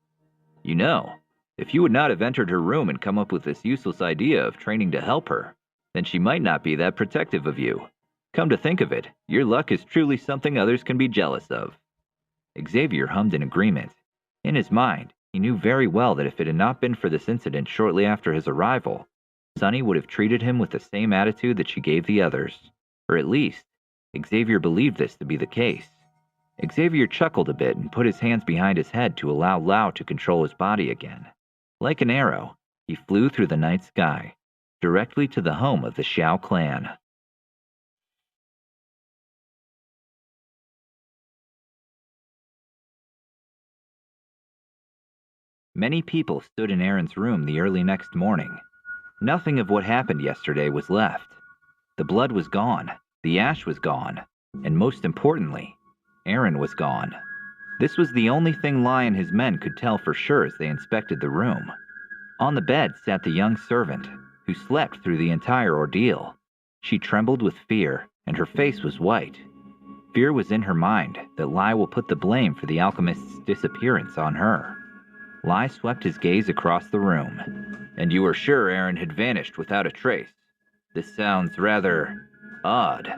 You know, if you would not have entered her room and come up with this useless idea of training to help her, then she might not be that protective of you. Come to think of it, your luck is truly something others can be jealous of. Xavier hummed in agreement. In his mind, he knew very well that if it had not been for this incident shortly after his arrival, Sunny would have treated him with the same attitude that she gave the others. Or at least, Xavier believed this to be the case. Xavier chuckled a bit and put his hands behind his head to allow Lau to control his body again. Like an arrow, he flew through the night sky, directly to the home of the Xiao clan. Many people stood in Aaron's room the early next morning. Nothing of what happened yesterday was left. The blood was gone, the ash was gone, and most importantly, Aaron was gone. This was the only thing Lai and his men could tell for sure as they inspected the room. On the bed sat the young servant, who slept through the entire ordeal. She trembled with fear, and her face was white. Fear was in her mind that Lai will put the blame for the alchemist's disappearance on her. Lai swept his gaze across the room. And you were sure Aaron had vanished without a trace? This sounds rather odd.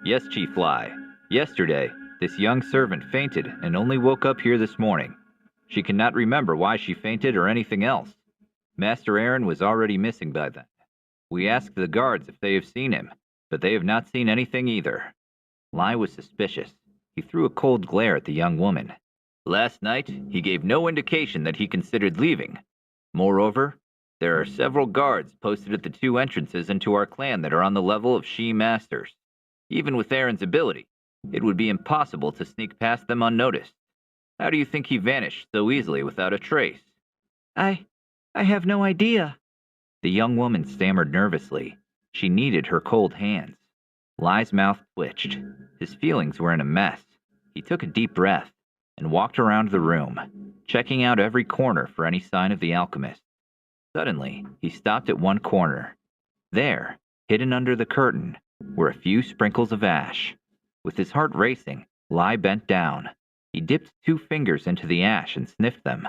Yes, Chief Lai. Yesterday, this young servant fainted and only woke up here this morning. She cannot remember why she fainted or anything else. Master Aaron was already missing by then. We asked the guards if they have seen him, but they have not seen anything either. Lai was suspicious. He threw a cold glare at the young woman. Last night, he gave no indication that he considered leaving. Moreover, there are several guards posted at the two entrances into our clan that are on the level of Shi Masters. Even with Aaron's ability, it would be impossible to sneak past them unnoticed. How do you think he vanished so easily without a trace? I have no idea. The young woman stammered nervously. She needed her cold hands. Lai's mouth twitched. His feelings were in a mess. He took a deep breath and walked around the room, checking out every corner for any sign of the alchemist. Suddenly, he stopped at one corner. There, hidden under the curtain, were a few sprinkles of ash. With his heart racing, Lai bent down. He dipped 2 fingers into the ash and sniffed them.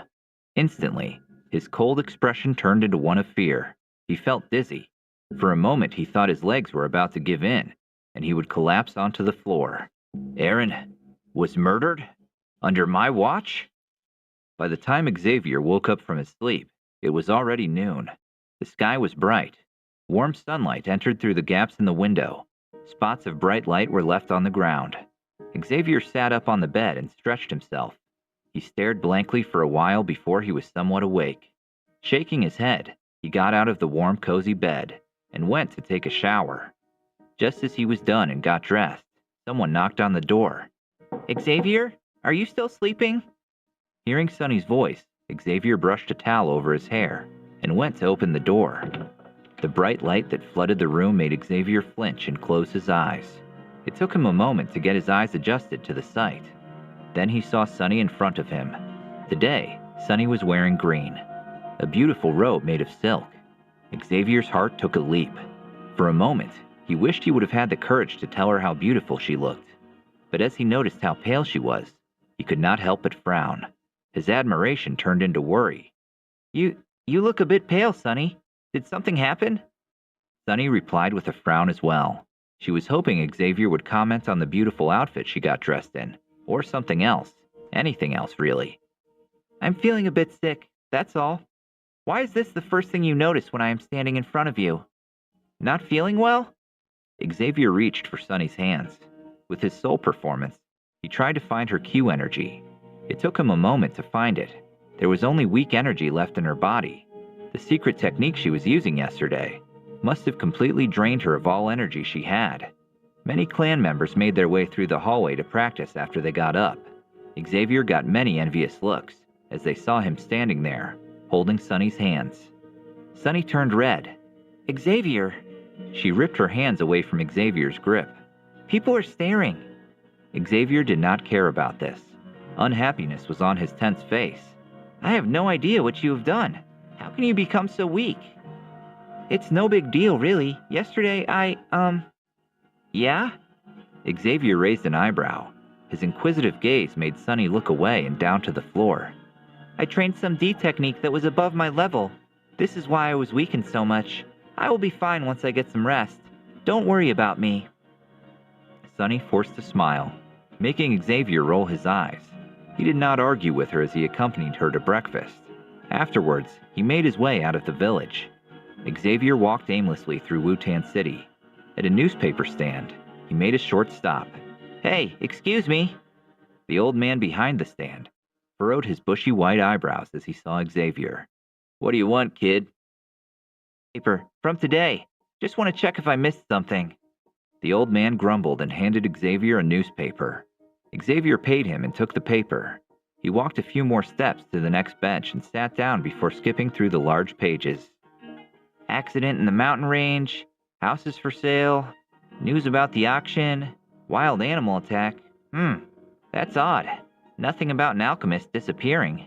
Instantly, his cold expression turned into one of fear. He felt dizzy. For a moment, he thought his legs were about to give in, and he would collapse onto the floor. Aaron was murdered? Under my watch? By the time Xavier woke up from his sleep, it was already noon. The sky was bright. Warm sunlight entered through the gaps in the window. Spots of bright light were left on the ground. Xavier sat up on the bed and stretched himself. He stared blankly for a while before he was somewhat awake. Shaking his head, he got out of the warm, cozy bed and went to take a shower. Just as he was done and got dressed, someone knocked on the door. Xavier, are you still sleeping? Hearing Sunny's voice, Xavier brushed a towel over his hair and went to open the door. The bright light that flooded the room made Xavier flinch and close his eyes. It took him a moment to get his eyes adjusted to the sight. Then he saw Sunny in front of him. Today, Sunny was wearing green, a beautiful robe made of silk. Xavier's heart took a leap. For a moment, he wished he would have had the courage to tell her how beautiful she looked. But as he noticed how pale she was, he could not help but frown. His admiration turned into worry. You look a bit pale, Sunny. Did something happen? Sunny replied with a frown as well. She was hoping Xavier would comment on the beautiful outfit she got dressed in, or something else. Anything else, really. I'm feeling a bit sick, that's all. Why is this the first thing you notice when I am standing in front of you? Not feeling well? Xavier reached for Sunny's hands. With his soul performance, he tried to find her Q energy. It took him a moment to find it. There was only weak energy left in her body. The secret technique she was using yesterday must have completely drained her of all energy she had. Many clan members made their way through the hallway to practice after they got up. Xavier got many envious looks as they saw him standing there, holding Sunny's hands. Sunny turned red. Xavier! She ripped her hands away from Xavier's grip. People are staring. Xavier did not care about this. Unhappiness was on his tense face. I have no idea what you have done. How can you become so weak? It's no big deal, really. Yesterday, Yeah? Xavier raised an eyebrow. His inquisitive gaze made Sonny look away and down to the floor. I trained some D technique that was above my level. This is why I was weakened so much. I will be fine once I get some rest. Don't worry about me. Sonny forced a smile, making Xavier roll his eyes. He did not argue with her as he accompanied her to breakfast. Afterwards, he made his way out of the village. Xavier walked aimlessly through Wutan City. At a newspaper stand, he made a short stop. Hey, excuse me. The old man behind the stand furrowed his bushy white eyebrows as he saw Xavier. What do you want, kid? Paper, from today. Just want to check if I missed something. The old man grumbled and handed Xavier a newspaper. Xavier paid him and took the paper. He walked a few more steps to the next bench and sat down before skipping through the large pages. Accident in the mountain range, houses for sale, news about the auction, wild animal attack. That's odd. Nothing about an alchemist disappearing.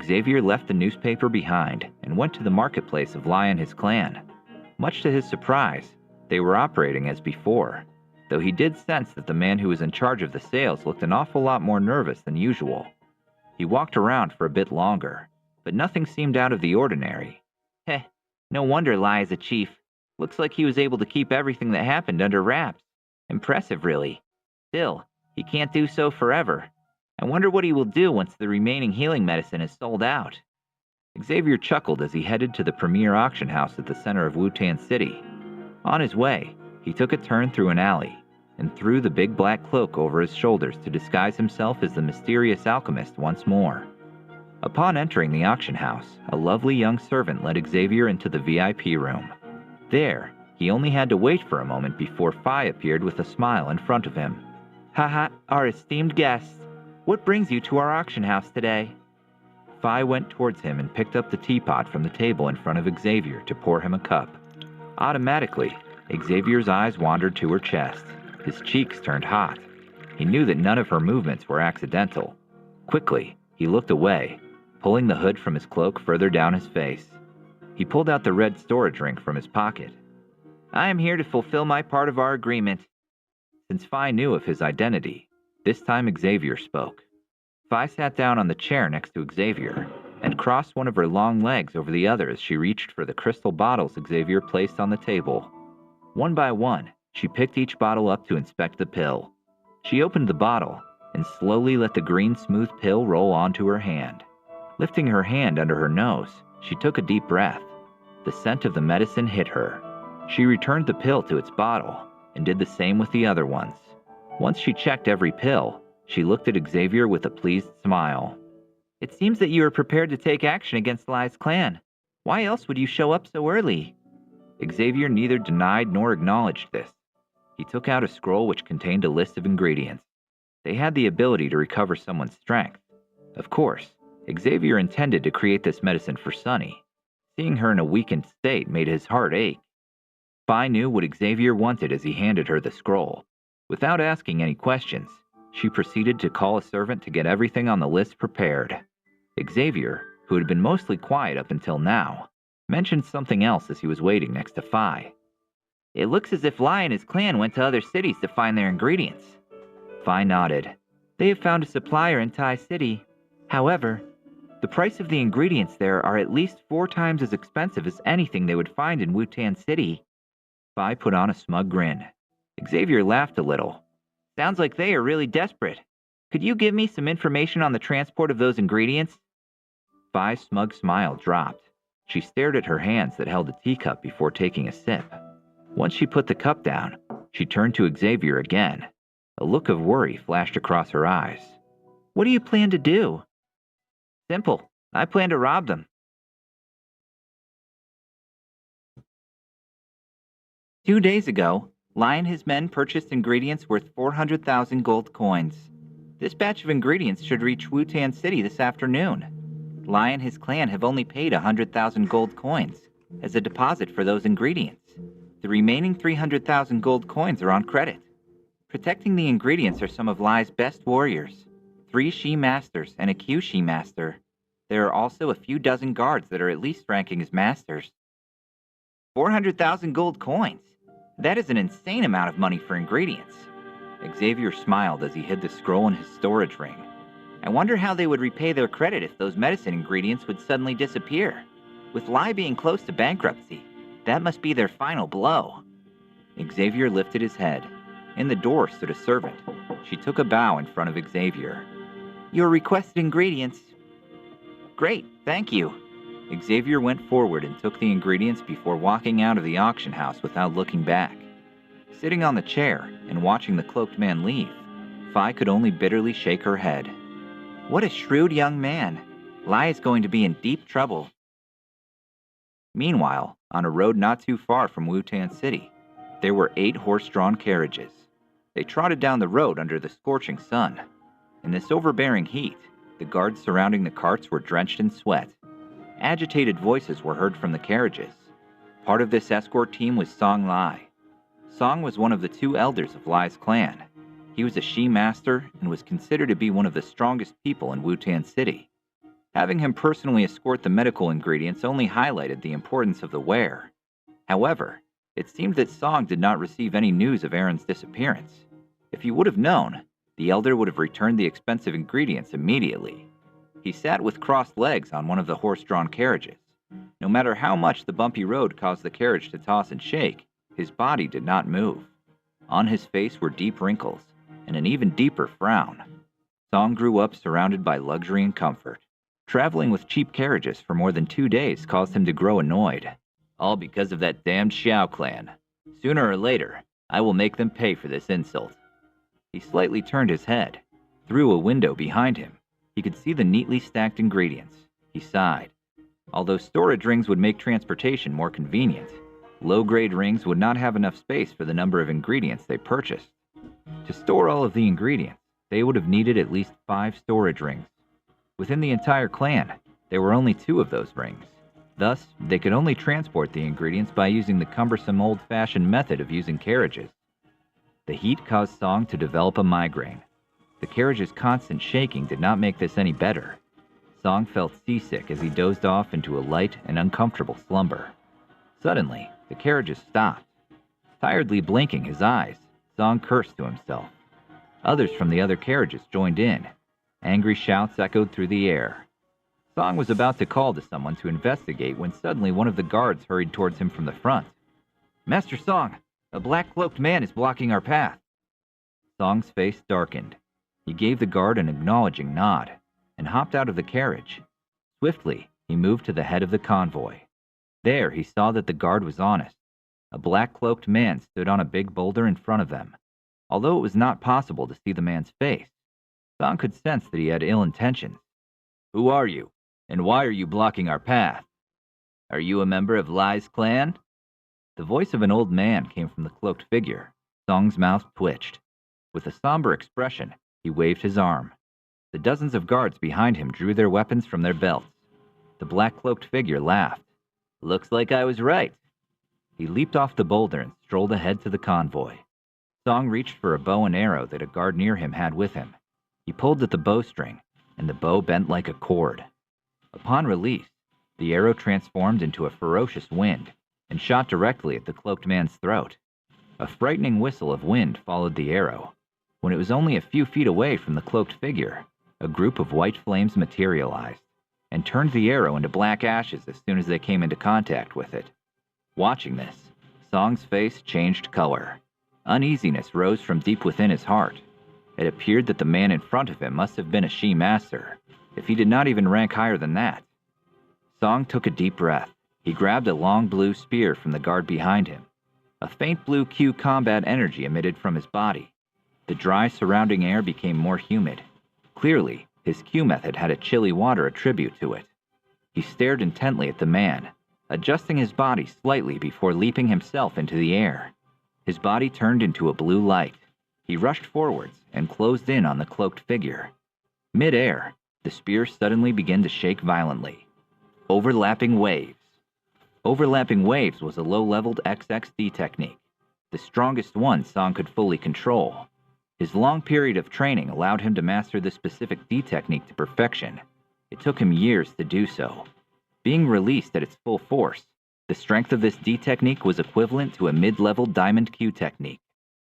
Xavier left the newspaper behind and went to the marketplace of Lai and his clan. Much to his surprise, they were operating as before, though he did sense that the man who was in charge of the sales looked an awful lot more nervous than usual. He walked around for a bit longer, but nothing seemed out of the ordinary. Heh, no wonder Lai is a chief. Looks like he was able to keep everything that happened under wraps. Impressive, really. Still, he can't do so forever. I wonder what he will do once the remaining healing medicine is sold out. Xavier chuckled as he headed to the premier auction house at the center of Wutan City. On his way, he took a turn through an alley and threw the big black cloak over his shoulders to disguise himself as the mysterious alchemist once more. Upon entering the auction house, a lovely young servant led Xavier into the VIP room. There, he only had to wait for a moment before Phi appeared with a smile in front of him. Haha, our esteemed guests. What brings you to our auction house today? Phi went towards him and picked up the teapot from the table in front of Xavier to pour him a cup. Automatically, Xavier's eyes wandered to her chest. His cheeks turned hot. He knew that none of her movements were accidental. Quickly, he looked away, pulling the hood from his cloak further down his face. He pulled out the red storage ring from his pocket. I am here to fulfill my part of our agreement. Since Phi knew of his identity, this time Xavier spoke. Phi sat down on the chair next to Xavier and crossed one of her long legs over the other as she reached for the crystal bottles Xavier placed on the table. One by one, she picked each bottle up to inspect the pill. She opened the bottle and slowly let the green smooth pill roll onto her hand. Lifting her hand under her nose, she took a deep breath. The scent of the medicine hit her. She returned the pill to its bottle and did the same with the other ones. Once she checked every pill, she looked at Xavier with a pleased smile. It seems that you are prepared to take action against Lai's clan. Why else would you show up so early? Xavier neither denied nor acknowledged this. He took out a scroll which contained a list of ingredients. They had the ability to recover someone's strength. Of course, Xavier intended to create this medicine for Sonny. Seeing her in a weakened state made his heart ache. Phi knew what Xavier wanted as he handed her the scroll. Without asking any questions, she proceeded to call a servant to get everything on the list prepared. Xavier, who had been mostly quiet up until now, mentioned something else as he was waiting next to Phi. It looks as if Lai and his clan went to other cities to find their ingredients. Phi nodded. They have found a supplier in Tai City. However, the price of the ingredients there are at least 4 times as expensive as anything they would find in Wutan City. Phi put on a smug grin. Xavier laughed a little. Sounds like they are really desperate. Could you give me some information on the transport of those ingredients? Phi's smug smile dropped. She stared at her hands that held a teacup before taking a sip. Once she put the cup down, she turned to Xavier again. A look of worry flashed across her eyes. What do you plan to do? Simple. I plan to rob them. 2 days ago, Lai and his men purchased ingredients worth 400,000 gold coins. This batch of ingredients should reach Wutan City this afternoon. Lai and his clan have only paid 100,000 gold coins as a deposit for those ingredients. The remaining 300,000 gold coins are on credit. Protecting the ingredients are some of Lai's best warriors, 3 Shi Masters and a Q Shi Master. There are also a few dozen guards that are at least ranking as masters. 400,000 gold coins. That is an insane amount of money for ingredients. Xavier smiled as he hid the scroll in his storage ring. I wonder how they would repay their credit if those medicine ingredients would suddenly disappear. With Lai being close to bankruptcy, that must be their final blow. Xavier lifted his head. In the door stood a servant. She took a bow in front of Xavier. Your requested ingredients. Great, thank you. Xavier went forward and took the ingredients before walking out of the auction house without looking back. Sitting on the chair and watching the cloaked man leave, Phi could only bitterly shake her head. What a shrewd young man. Lai is going to be in deep trouble. Meanwhile, on a road not too far from Wutan City, there were 8 horse-drawn carriages. They trotted down the road under the scorching sun. In this overbearing heat, the guards surrounding the carts were drenched in sweat. Agitated voices were heard from the carriages. Part of this escort team was Song Lai. Song was one of the 2 elders of Lai's clan. He was a Shi master and was considered to be one of the strongest people in Wutan City. Having him personally escort the medical ingredients only highlighted the importance of the wear. However, it seemed that Song did not receive any news of Aaron's disappearance. If he would have known, the elder would have returned the expensive ingredients immediately. He sat with crossed legs on one of the horse-drawn carriages. No matter how much the bumpy road caused the carriage to toss and shake, his body did not move. On his face were deep wrinkles, and an even deeper frown. Song grew up surrounded by luxury and comfort. Traveling with cheap carriages for more than 2 days caused him to grow annoyed. All because of that damned Xiao clan. Sooner or later, I will make them pay for this insult. He slightly turned his head. Through a window behind him, he could see the neatly stacked ingredients. He sighed. Although storage rings would make transportation more convenient, low-grade rings would not have enough space for the number of ingredients they purchased. To store all of the ingredients, they would have needed at least 5 storage rings. Within the entire clan, there were only 2 of those rings. Thus, they could only transport the ingredients by using the cumbersome old-fashioned method of using carriages. The heat caused Song to develop a migraine. The carriage's constant shaking did not make this any better. Song felt seasick as he dozed off into a light and uncomfortable slumber. Suddenly, the carriages stopped. Tiredly blinking his eyes, Song cursed to himself. Others from the other carriages joined in. Angry shouts echoed through the air. Song was about to call to someone to investigate when suddenly one of the guards hurried towards him from the front. Master Song, a black-cloaked man is blocking our path. Song's face darkened. He gave the guard an acknowledging nod and hopped out of the carriage. Swiftly, he moved to the head of the convoy. There, he saw that the guard was honest. A black-cloaked man stood on a big boulder in front of them. Although it was not possible to see the man's face, Song could sense that he had ill intentions. Who are you, and why are you blocking our path? Are you a member of Lai's clan? The voice of an old man came from the cloaked figure. Song's mouth twitched. With a somber expression, he waved his arm. The dozens of guards behind him drew their weapons from their belts. The black-cloaked figure laughed. Looks like I was right. He leaped off the boulder and strolled ahead to the convoy. Song reached for a bow and arrow that a guard near him had with him. He pulled at the bowstring, and the bow bent like a cord. Upon release, the arrow transformed into a ferocious wind and shot directly at the cloaked man's throat. A frightening whistle of wind followed the arrow. When it was only a few feet away from the cloaked figure, a group of white flames materialized and turned the arrow into black ashes as soon as they came into contact with it. Watching this, Song's face changed color. Uneasiness rose from deep within his heart. It appeared that the man in front of him must have been a Shi master, if he did not even rank higher than that. Song took a deep breath. He grabbed a long blue spear from the guard behind him. A faint blue Q combat energy emitted from his body. The dry surrounding air became more humid. Clearly, his Q method had a chilly water attribute to it. He stared intently at the man, adjusting his body slightly before leaping himself into the air. His body turned into a blue light. He rushed forwards and closed in on the cloaked figure. Mid-air, the spear suddenly began to shake violently. Overlapping waves. Overlapping waves was a low-leveled XXD technique, the strongest one Song could fully control. His long period of training allowed him to master this specific D technique to perfection. It took him years to do so. Being released at its full force, the The strength of this D technique was equivalent to a mid-level Diamond Q technique.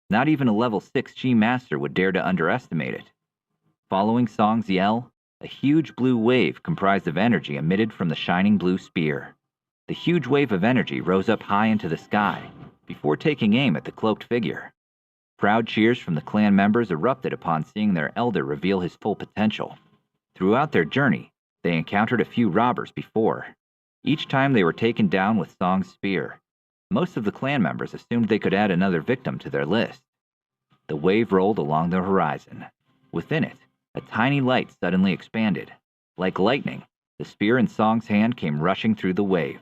Not even a level 6G master would dare to underestimate it. Following Song's yell, a huge blue wave comprised of energy emitted from the shining blue spear. The huge wave of energy rose up high into the sky before taking aim at the cloaked figure. Proud cheers from the clan members erupted upon seeing their elder reveal his full potential. Throughout their journey, they encountered a few robbers before. Each time they were taken down with Song's spear. Most of the clan members assumed they could add another victim to their list. The wave rolled along the horizon. Within it, a tiny light suddenly expanded. Like lightning, the spear in Song's hand came rushing through the wave,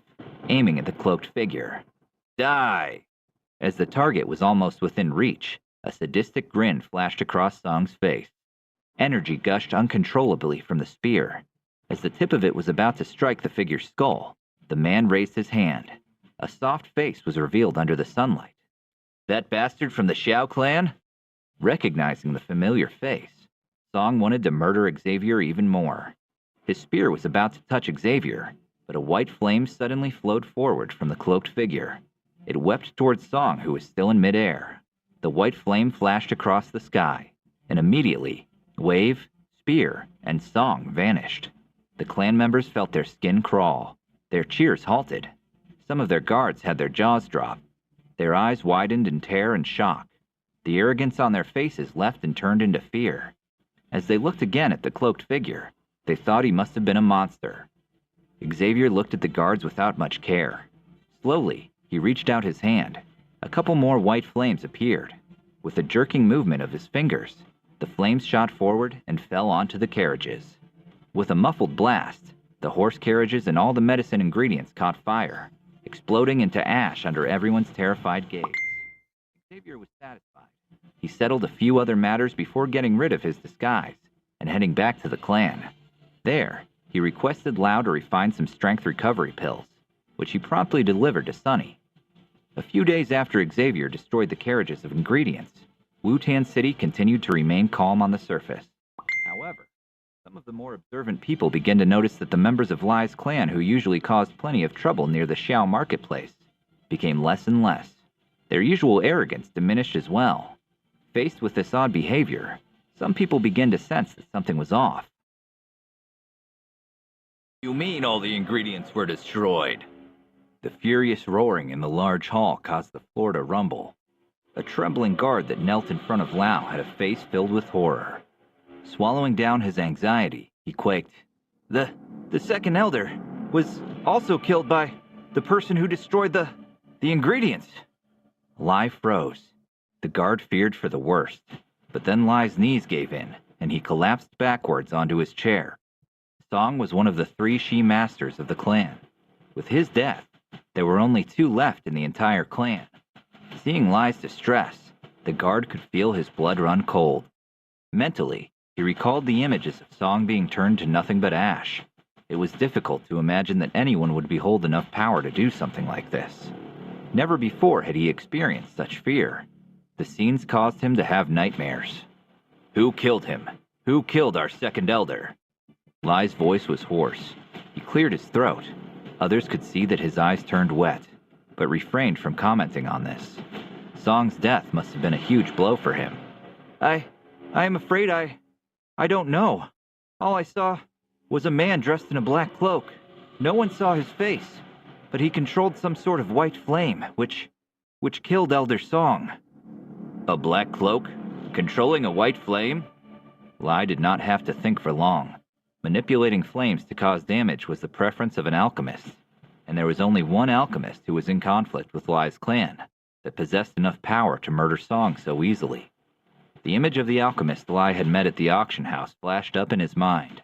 aiming at the cloaked figure. Die! As the target was almost within reach, a sadistic grin flashed across Song's face. Energy gushed uncontrollably from the spear. As the tip of it was about to strike the figure's skull, the man raised his hand. A soft face was revealed under the sunlight. That bastard from the Xiao clan? Recognizing the familiar face, Song wanted to murder Xavier even more. His spear was about to touch Xavier, but a white flame suddenly flowed forward from the cloaked figure. It wept towards Song, who was still in midair. The white flame flashed across the sky, and immediately, wave, spear, and Song vanished. The clan members felt their skin crawl. Their cheers halted. Some of their guards had their jaws drop. Their eyes widened in terror and shock. The arrogance on their faces left and turned into fear. As they looked again at the cloaked figure, they thought he must have been a monster. Xavier looked at the guards without much care. Slowly, he reached out his hand. A couple more white flames appeared. With a jerking movement of his fingers, the flames shot forward and fell onto the carriages. With a muffled blast, the horse carriages and all the medicine ingredients caught fire, exploding into ash under everyone's terrified gaze. Xavier was satisfied. He settled a few other matters before getting rid of his disguise and heading back to the clan. There, he requested Lao to refine some strength recovery pills, which he promptly delivered to Sunny. A few days after Xavier destroyed the carriages of ingredients, Wutan City continued to remain calm on the surface. However, some of the more observant people began to notice that the members of Lai's clan, who usually caused plenty of trouble near the Xiao marketplace, became less and less. Their usual arrogance diminished as well. Faced with this odd behavior, some people began to sense that something was off. You mean all the ingredients were destroyed? The furious roaring in the large hall caused the floor to rumble. A trembling guard that knelt in front of Lao had a face filled with horror. Swallowing down his anxiety, he quaked. The second elder was also killed by the person who destroyed the ingredients. Lai froze. The guard feared for the worst, but then Lai's knees gave in, and he collapsed backwards onto his chair. Song was one of the 3 Shi masters of the clan. With his death, there were only 2 left in the entire clan. Seeing Lai's distress, the guard could feel his blood run cold. Mentally, he recalled the images of Song being turned to nothing but ash. It was difficult to imagine that anyone would behold enough power to do something like this. Never before had he experienced such fear. The scenes caused him to have nightmares. Who killed him? Who killed our second elder? Lai's voice was hoarse. He cleared his throat. Others could see that his eyes turned wet, but refrained from commenting on this. Song's death must have been a huge blow for him. I am afraid I don't know. All I saw was a man dressed in a black cloak. No one saw his face, but he controlled some sort of white flame, which killed Elder Song. A black cloak? Controlling a white flame? Lai did not have to think for long. Manipulating flames to cause damage was the preference of an alchemist, and there was only one alchemist who was in conflict with Lai's clan that possessed enough power to murder Song so easily. The image of the alchemist Lai had met at the auction house flashed up in his mind.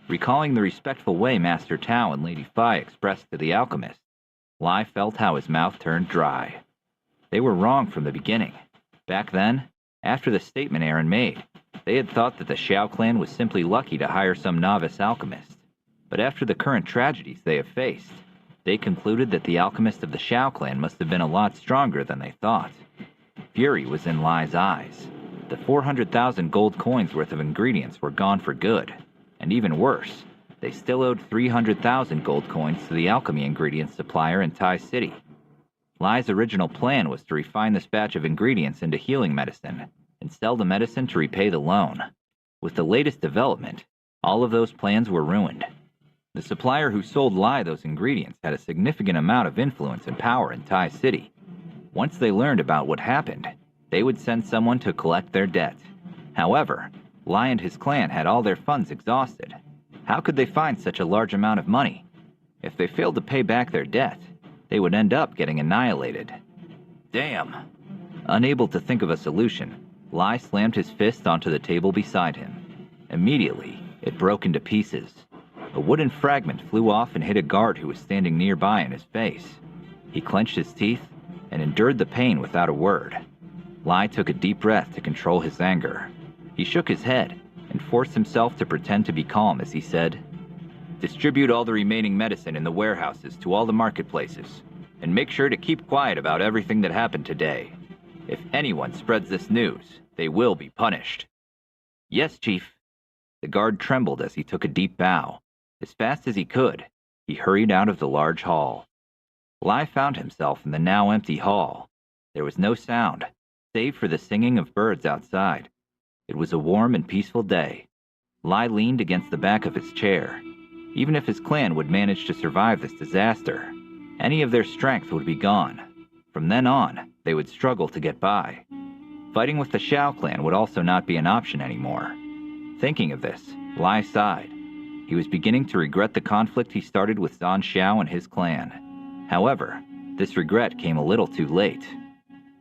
Recalling the respectful way Master Tao and Lady Fai expressed to the alchemist, Lai felt how his mouth turned dry. They were wrong from the beginning. Back then, after the statement Aaron made, they had thought that the Xiao clan was simply lucky to hire some novice alchemist. But after the current tragedies they have faced, they concluded that the alchemist of the Xiao clan must have been a lot stronger than they thought. Fury was in Lai's eyes. The 400,000 gold coins worth of ingredients were gone for good. And even worse, They still owed 300,000 gold coins to the alchemy ingredients supplier in Tai City. Lai's original plan was to refine this batch of ingredients into healing medicine and sell the medicine to repay the loan. With the latest development, all of those plans were ruined. The supplier who sold Lai those ingredients had a significant amount of influence and power in Tai City. Once they learned about what happened, they would send someone to collect their debt. However, Lai and his clan had all their funds exhausted. How could they find such a large amount of money? If they failed to pay back their debt, they would end up getting annihilated. Damn! Unable to think of a solution, Lai slammed his fist onto the table beside him. Immediately, it broke into pieces. A wooden fragment flew off and hit a guard who was standing nearby in his face. He clenched his teeth and endured the pain without a word. Lai took a deep breath to control his anger. He shook his head and forced himself to pretend to be calm as he said, "Distribute all the remaining medicine in the warehouses to all the marketplaces, and make sure to keep quiet about everything that happened today. If anyone spreads this news, they will be punished." "Yes, Chief." The guard trembled as he took a deep bow. As fast as he could, he hurried out of the large hall. Lai found himself in the now empty hall. There was no sound, save for the singing of birds outside. It was a warm and peaceful day. Lai leaned against the back of his chair. Even if his clan would manage to survive this disaster, any of their strength would be gone. From then on, they would struggle to get by. Fighting with the Xiao clan would also not be an option anymore. Thinking of this, Lai sighed. He was beginning to regret the conflict he started with Zan Xiao and his clan. However, this regret came a little too late.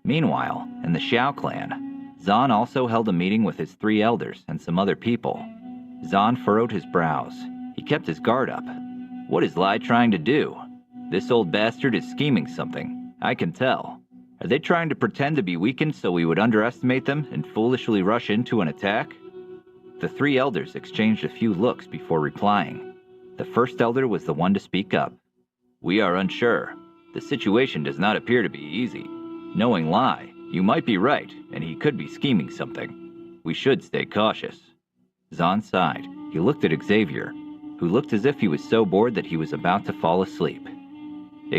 Meanwhile, in the Xiao clan, Zan also held a meeting with his 3 elders and some other people. Zan furrowed his brows. He kept his guard up. What is Lai trying to do? This old bastard is scheming something. I can tell. Are they trying to pretend to be weakened so we would underestimate them and foolishly rush into an attack? The 3 elders exchanged a few looks before replying. The first elder was the one to speak up. "We are unsure. The situation does not appear to be easy. Knowing Lai, you might be right, and he could be scheming something. We should stay cautious." Zan sighed. He looked at Xavier, who looked as if he was so bored that he was about to fall asleep.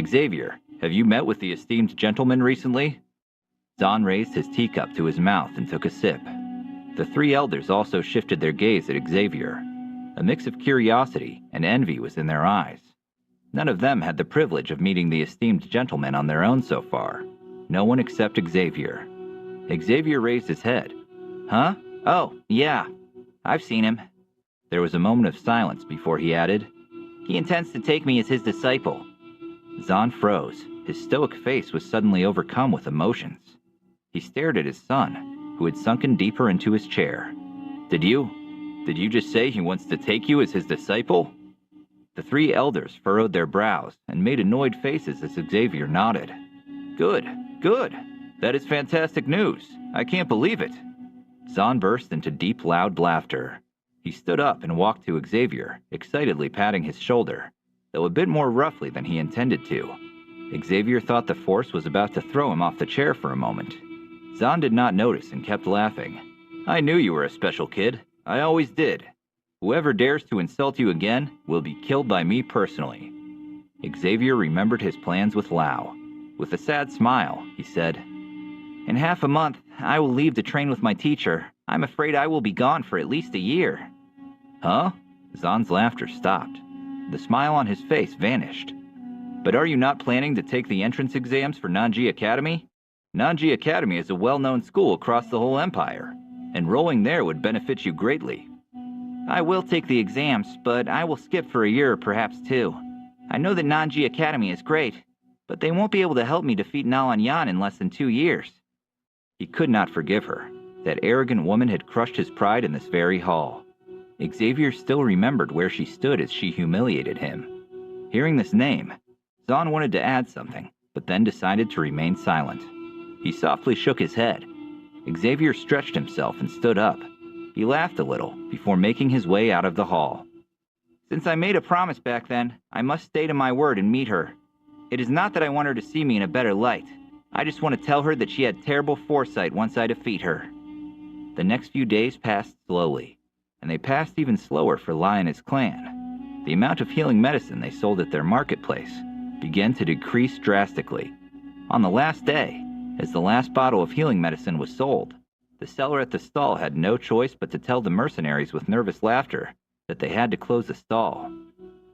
"Xavier, have you met with the esteemed gentleman recently?" Zan raised his teacup to his mouth and took a sip. The 3 elders also shifted their gaze at Xavier. A mix of curiosity and envy was in their eyes. None of them had the privilege of meeting the esteemed gentleman on their own so far. No one except Xavier. Xavier raised his head. "Huh? Oh, yeah. I've seen him." There was a moment of silence before he added, "He intends to take me as his disciple." Zan froze. His stoic face was suddenly overcome with emotions. He stared at his son, who had sunken deeper into his chair. Did you just say he wants to take you as his disciple?" The 3 elders furrowed their brows and made annoyed faces as Xavier nodded. Good. That is fantastic news. I can't believe it." Zan burst into deep, loud laughter. He stood up and walked to Xavier, excitedly patting his shoulder, though a bit more roughly than he intended to. Xavier thought the force was about to throw him off the chair for a moment. Zan did not notice and kept laughing. "I knew you were a special kid. I always did. Whoever dares to insult you again will be killed by me personally." Xavier remembered his plans with Lao. With a sad smile, he said, "In half a month, I will leave to train with my teacher. I'm afraid I will be gone for at least a year." "Huh?" Zan's laughter stopped. The smile on his face vanished. "But are you not planning to take the entrance exams for Nanji Academy? Nanji Academy is a well-known school across the whole empire. Enrolling there would benefit you greatly." "I will take the exams, but I will skip for a year or perhaps 2. I know that Nanji Academy is great, but they won't be able to help me defeat Nalan Yan in less than 2 years." He could not forgive her. That arrogant woman had crushed his pride in this very hall. Xavier still remembered where she stood as she humiliated him. Hearing this name, Zan wanted to add something, but then decided to remain silent. He softly shook his head. Xavier stretched himself and stood up. He laughed a little before making his way out of the hall. "Since I made a promise back then, I must stay to my word and meet her. It is not that I want her to see me in a better light. I just want to tell her that she had terrible foresight once I defeat her." The next few days passed slowly, and they passed even slower for Lai and his clan. the amount of healing medicine they sold at their marketplace began to decrease drastically. On the last day, as the last bottle of healing medicine was sold, the seller at the stall had no choice but to tell the mercenaries with nervous laughter that they had to close the stall.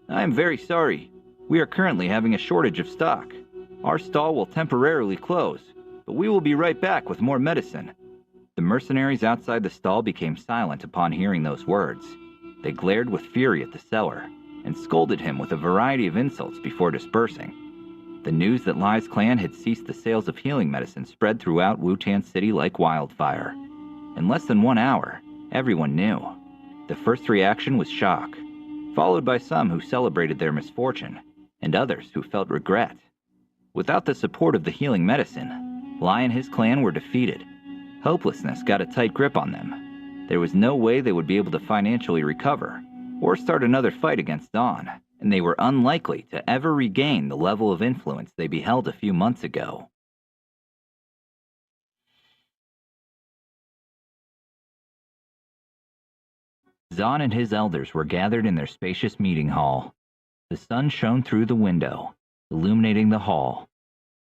"I am very sorry. We are currently having a shortage of stock. Our stall will temporarily close, but we will be right back with more medicine." The mercenaries outside the stall became silent upon hearing those words. They glared with fury at the seller and scolded him with a variety of insults before dispersing. The news that Lai's clan had ceased the sales of healing medicine spread throughout Wutan City like wildfire. In less than 1 hour, everyone knew. The first reaction was shock, followed by some who celebrated their misfortune, and others who felt regret. Without the support of the healing medicine, Lai and his clan were defeated. Hopelessness got a tight grip on them. There was no way they would be able to financially recover or start another fight against Dawn, and they were unlikely to ever regain the level of influence they beheld a few months ago. Zahn and his elders were gathered in their spacious meeting hall. The sun shone through the window, illuminating the hall.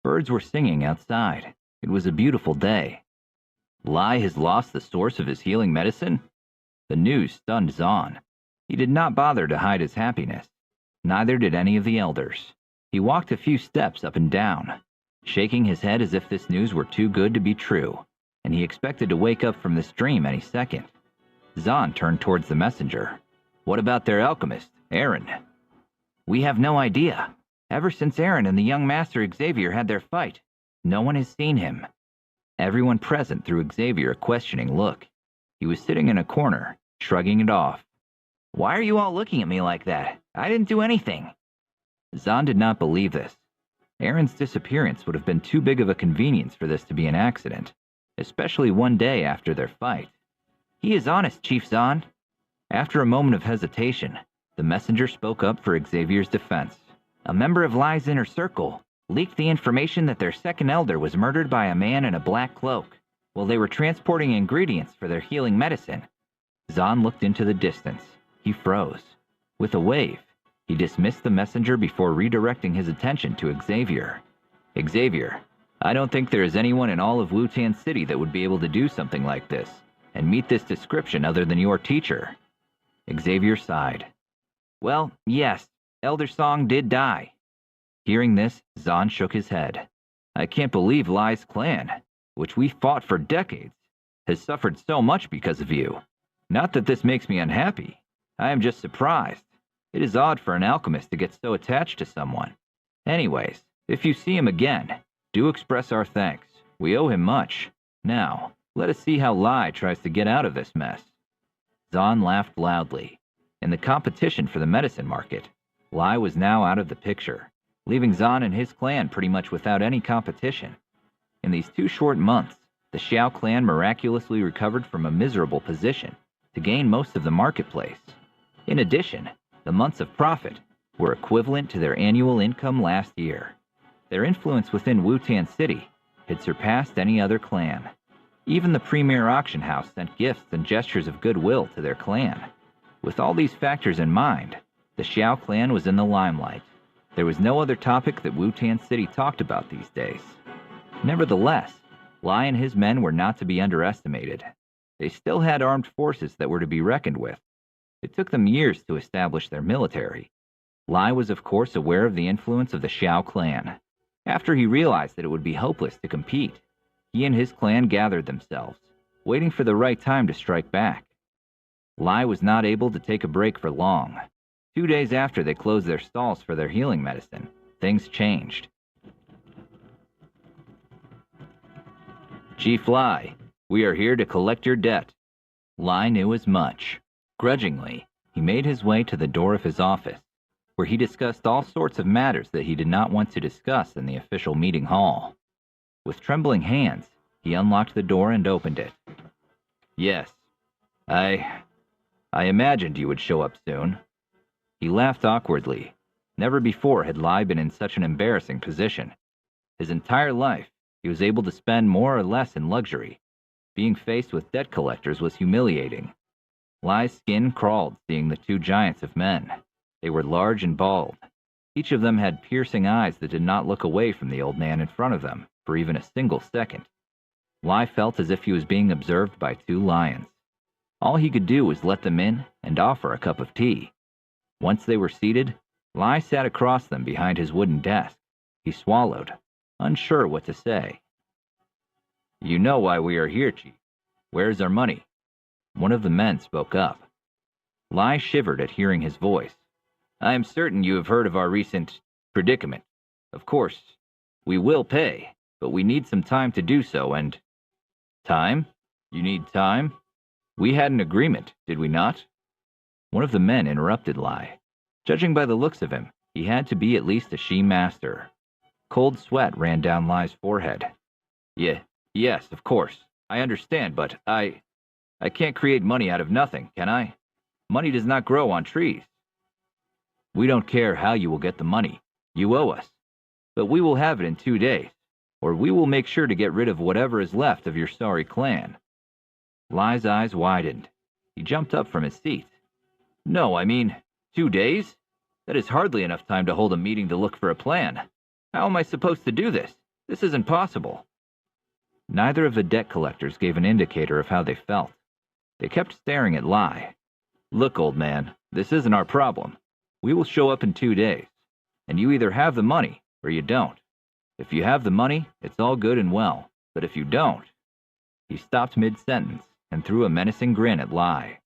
Birds were singing outside. It was a beautiful day. Lai has lost the source of his healing medicine? The news stunned Zahn. He did not bother to hide his happiness. Neither did any of the elders. He walked a few steps up and down, shaking his head as if this news were too good to be true, and he expected to wake up from this dream any second. Zahn turned towards the messenger. "What about their alchemist, Aaron?" "We have no idea. Ever since Aaron and the young master Xavier had their fight, no one has seen him." Everyone present threw Xavier a questioning look. He was sitting in a corner, shrugging it off. "Why are you all looking at me like that? I didn't do anything." Zahn did not believe this. Aaron's disappearance would have been too big of a convenience for this to be an accident, especially one day after their fight. "He is honest, Chief Zahn." After a moment of hesitation, the messenger spoke up for Xavier's defense. "A member of Lai's inner circle leaked the information that their second elder was murdered by a man in a black cloak while they were transporting ingredients for their healing medicine." Zahn looked into the distance. He froze. With a wave, he dismissed the messenger before redirecting his attention to Xavier. "Xavier, I don't think there is anyone in all of Wutan City that would be able to do something like this and meet this description other than your teacher." Xavier sighed. "Well, yes, Elder Song did die." Hearing this, Zahn shook his head. "I can't believe Lai's clan, which we fought for decades, has suffered so much because of you. Not that this makes me unhappy. I am just surprised. It is odd for an alchemist to get so attached to someone. Anyways, if you see him again, do express our thanks. We owe him much. Now, let us see how Lai tries to get out of this mess." Zahn laughed loudly. In the competition for the medicine market, Lai was now out of the picture, leaving Zahn and his clan pretty much without any competition. In these 2 short months, the Xiao clan miraculously recovered from a miserable position to gain most of the marketplace. In addition, the months of profit were equivalent to their annual income last year. Their influence within Wutan City had surpassed any other clan. Even the premier auction house sent gifts and gestures of goodwill to their clan. With all these factors in mind, the Xiao clan was in the limelight. There was no other topic that Wutan City talked about these days. Nevertheless, Lai and his men were not to be underestimated. They still had armed forces that were to be reckoned with. It took them years to establish their military. Lai was of course aware of the influence of the Xiao clan. After he realized that it would be hopeless to compete, he and his clan gathered themselves, waiting for the right time to strike back. Lai was not able to take a break for long. 2 days after they closed their stalls for their healing medicine, things changed. "Chief Lai, we are here to collect your debt." Lai knew as much. Grudgingly, he made his way to the door of his office, where he discussed all sorts of matters that he did not want to discuss in the official meeting hall. With trembling hands, he unlocked the door and opened it. "Yes, I imagined you would show up soon." He laughed awkwardly. Never before had Lai been in such an embarrassing position. His entire life, he was able to spend more or less in luxury. Being faced with debt collectors was humiliating. Lai's skin crawled seeing the 2 giants of men. They were large and bald. Each of them had piercing eyes that did not look away from the old man in front of them for even a single second. Lai felt as if he was being observed by two lions. All he could do was let them in and offer a cup of tea. Once they were seated, Lai sat across them behind his wooden desk. He swallowed, unsure what to say. "You know why we are here, Chief. Where is our money?" One of the men spoke up. Lai shivered at hearing his voice. "I am certain you have heard of our recent predicament. Of course, we will pay, but we need some time to do so, and—" "Time? You need time? We had an agreement, did we not?" One of the men interrupted Lai. Judging by the looks of him, he had to be at least a she-master. Cold sweat ran down Lai's forehead. Yes, of course. I understand, but I can't create money out of nothing, can I? Money does not grow on trees." "We don't care how you will get the money. You owe us. But we will have it in 2 days, or we will make sure to get rid of whatever is left of your sorry clan." Lai's eyes widened. He jumped up from his seat. "No, I mean, 2 days? That is hardly enough time to hold a meeting to look for a plan. How am I supposed to do this? This isn't possible." Neither of the debt collectors gave an indicator of how they felt. They kept staring at Lai. "Look, old man, this isn't our problem. We will show up in 2 days, and you either have the money or you don't. If you have the money, it's all good and well, but if you don't—" He stopped mid-sentence and threw a menacing grin at Lai.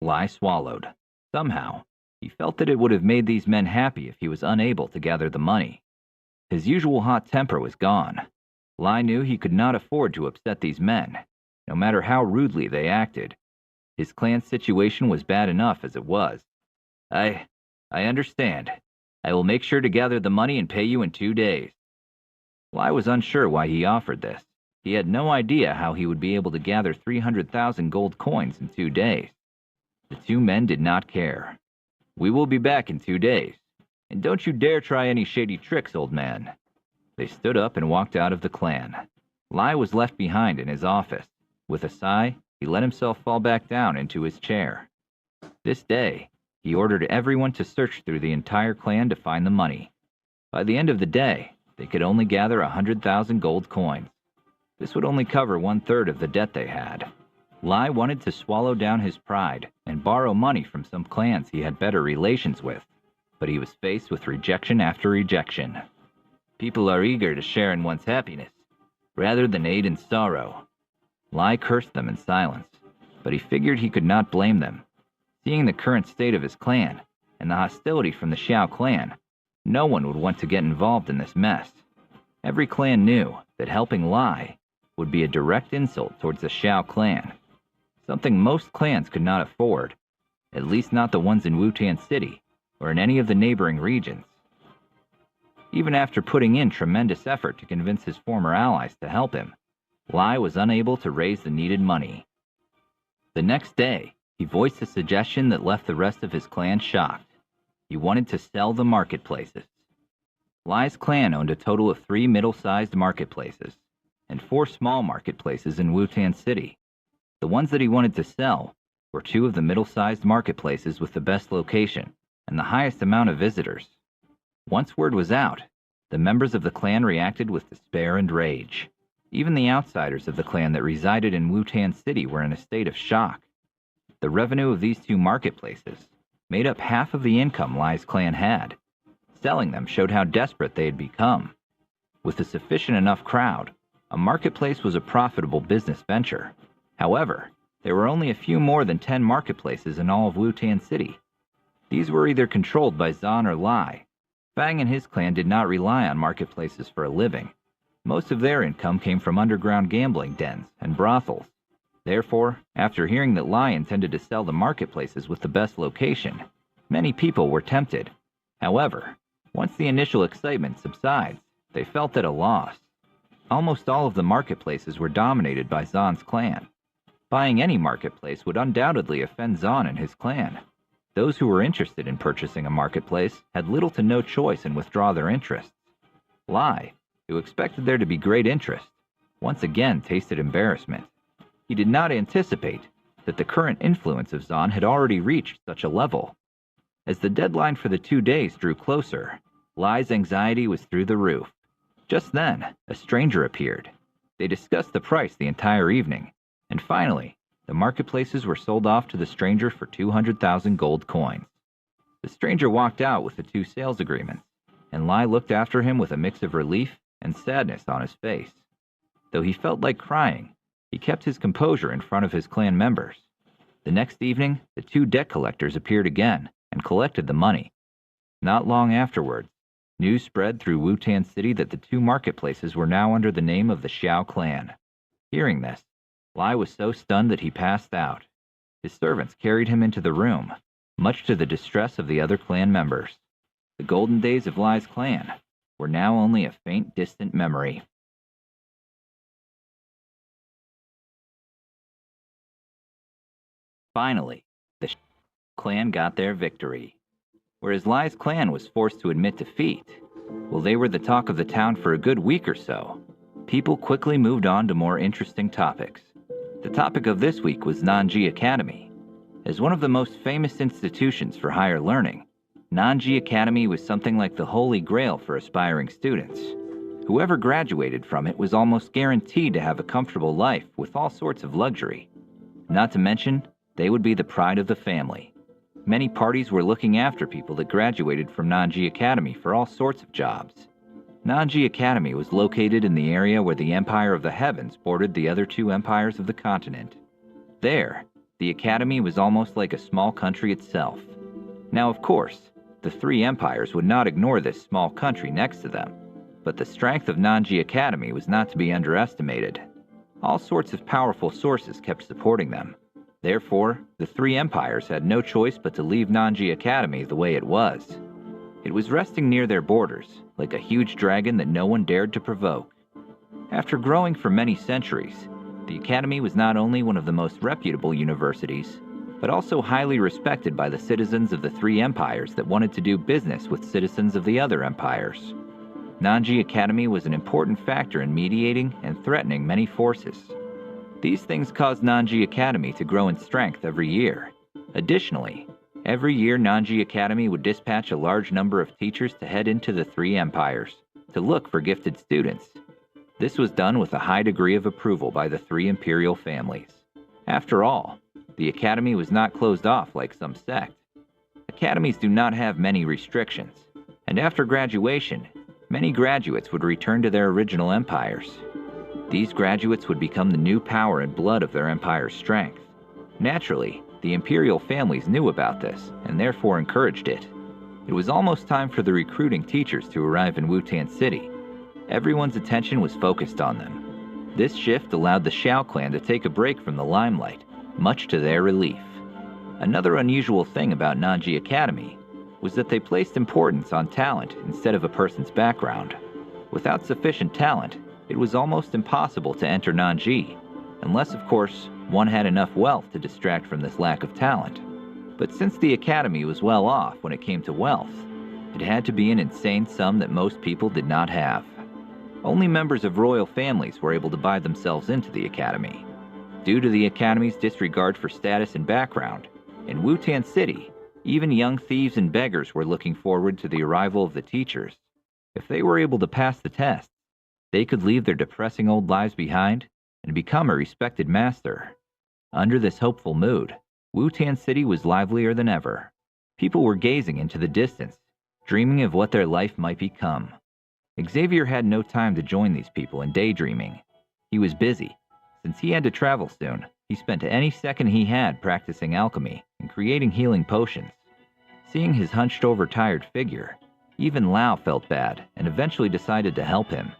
Lai swallowed. Somehow, he felt that it would have made these men happy if he was unable to gather the money. His usual hot temper was gone. Lai knew he could not afford to upset these men, no matter how rudely they acted. His clan's situation was bad enough as it was. I understand. I will make sure to gather the money and pay you in 2 days." Lai was unsure why he offered this. He had no idea how he would be able to gather 300,000 gold coins in 2 days. The two men did not care. "We will be back in 2 days. And don't you dare try any shady tricks, old man." They stood up and walked out of the clan. Lai was left behind in his office. With a sigh, he let himself fall back down into his chair. This day, he ordered everyone to search through the entire clan to find the money. By the end of the day, they could only gather 100,000 gold coins. This would only cover 1/3 of the debt they had. Lai wanted to swallow down his pride and borrow money from some clans he had better relations with, but he was faced with rejection after rejection. People are eager to share in one's happiness, rather than aid in sorrow. Lai cursed them in silence, but he figured he could not blame them. Seeing the current state of his clan, and the hostility from the Xiao clan, no one would want to get involved in this mess. Every clan knew that helping Lai would be a direct insult towards the Xiao clan, something most clans could not afford, at least not the ones in Wutan City or in any of the neighboring regions. Even after putting in tremendous effort to convince his former allies to help him, Lai was unable to raise the needed money. The next day, he voiced a suggestion that left the rest of his clan shocked. He wanted to sell the marketplaces. Lai's clan owned a total of 3 middle-sized marketplaces and 4 small marketplaces in Wutan City. The ones that he wanted to sell were 2 of the middle-sized marketplaces with the best location and the highest amount of visitors. Once word was out, the members of the clan reacted with despair and rage. Even the outsiders of the clan that resided in Wutan City were in a state of shock. The revenue of these 2 marketplaces made up half of the income Lai's clan had. Selling them showed how desperate they had become. With a sufficient enough crowd, a marketplace was a profitable business venture. However, there were only a few more than 10 marketplaces in all of Wutan City. These were either controlled by Zan or Lai. Fang and his clan did not rely on marketplaces for a living. Most of their income came from underground gambling dens and brothels. Therefore, after hearing that Lai intended to sell the marketplaces with the best location, many people were tempted. However, once the initial excitement subsides, they felt at a loss. Almost all of the marketplaces were dominated by Zan's clan. Buying any marketplace would undoubtedly offend Zan and his clan. Those who were interested in purchasing a marketplace had little to no choice and withdraw their interests. Lai, who expected there to be great interest, once again tasted embarrassment. He did not anticipate that the current influence of Zan had already reached such a level. As the deadline for the 2 days drew closer, Lai's anxiety was through the roof. Just then, a stranger appeared. They discussed the price the entire evening, and finally, the marketplaces were sold off to the stranger for 200,000 gold coins. The stranger walked out with the 2 sales agreements, and Lai looked after him with a mix of relief and sadness on his face. Though he felt like crying, he kept his composure in front of his clan members. The next evening, the 2 debt collectors appeared again and collected the money. Not long afterwards, news spread through Wutan City that the 2 marketplaces were now under the name of the Xiao clan. Hearing this, Lai was so stunned that he passed out. His servants carried him into the room, much to the distress of the other clan members. The golden days of Lai's clan were now only a faint, distant memory. Finally, the clan got their victory. Whereas Lai's clan was forced to admit defeat, well, they were the talk of the town for a good week or so. People quickly moved on to more interesting topics. The topic of this week was Nanji Academy. As one of the most famous institutions for higher learning, Nanji Academy was something like the holy grail for aspiring students. Whoever graduated from it was almost guaranteed to have a comfortable life with all sorts of luxury. Not to mention, they would be the pride of the family. Many parties were looking after people that graduated from Nanji Academy for all sorts of jobs. Nanji Academy was located in the area where the Empire of the Heavens bordered the other 2 empires of the continent. There, the academy was almost like a small country itself. Now, of course, the 3 empires would not ignore this small country next to them, but the strength of Nanji Academy was not to be underestimated. All sorts of powerful sources kept supporting them. Therefore, the 3 empires had no choice but to leave Nanji Academy the way it was. It was resting near their borders, like a huge dragon that no one dared to provoke. After growing for many centuries, the academy was not only one of the most reputable universities, but also highly respected by the citizens of the 3 empires that wanted to do business with citizens of the other empires. Nanji Academy was an important factor in mediating and threatening many forces. These things caused Nanji Academy to grow in strength every year. Additionally, every year Nanji Academy would dispatch a large number of teachers to head into the 3 empires to look for gifted students. This was done with a high degree of approval by the 3 imperial families. After all, the academy was not closed off like some sect. Academies do not have many restrictions, and after graduation, many graduates would return to their original empires. These graduates would become the new power and blood of their empire's strength. Naturally, the imperial families knew about this and therefore encouraged it. It was almost time for the recruiting teachers to arrive in Wutan City. Everyone's attention was focused on them. This shift allowed the Xiao clan to take a break from the limelight, much to their relief. Another unusual thing about Nanji Academy was that they placed importance on talent instead of a person's background. Without sufficient talent, it was almost impossible to enter Nanji, unless, of course, one had enough wealth to distract from this lack of talent. But since the academy was well off when it came to wealth, it had to be an insane sum that most people did not have. Only members of royal families were able to buy themselves into the academy. Due to the academy's disregard for status and background, in Wutan City, even young thieves and beggars were looking forward to the arrival of the teachers. If they were able to pass the test, they could leave their depressing old lives behind and become a respected master. Under this hopeful mood, Wutan City was livelier than ever. People were gazing into the distance, dreaming of what their life might become. Xavier had no time to join these people in daydreaming. He was busy. Since he had to travel soon, he spent any second he had practicing alchemy and creating healing potions. Seeing his hunched-over tired figure, even Lao felt bad and eventually decided to help him.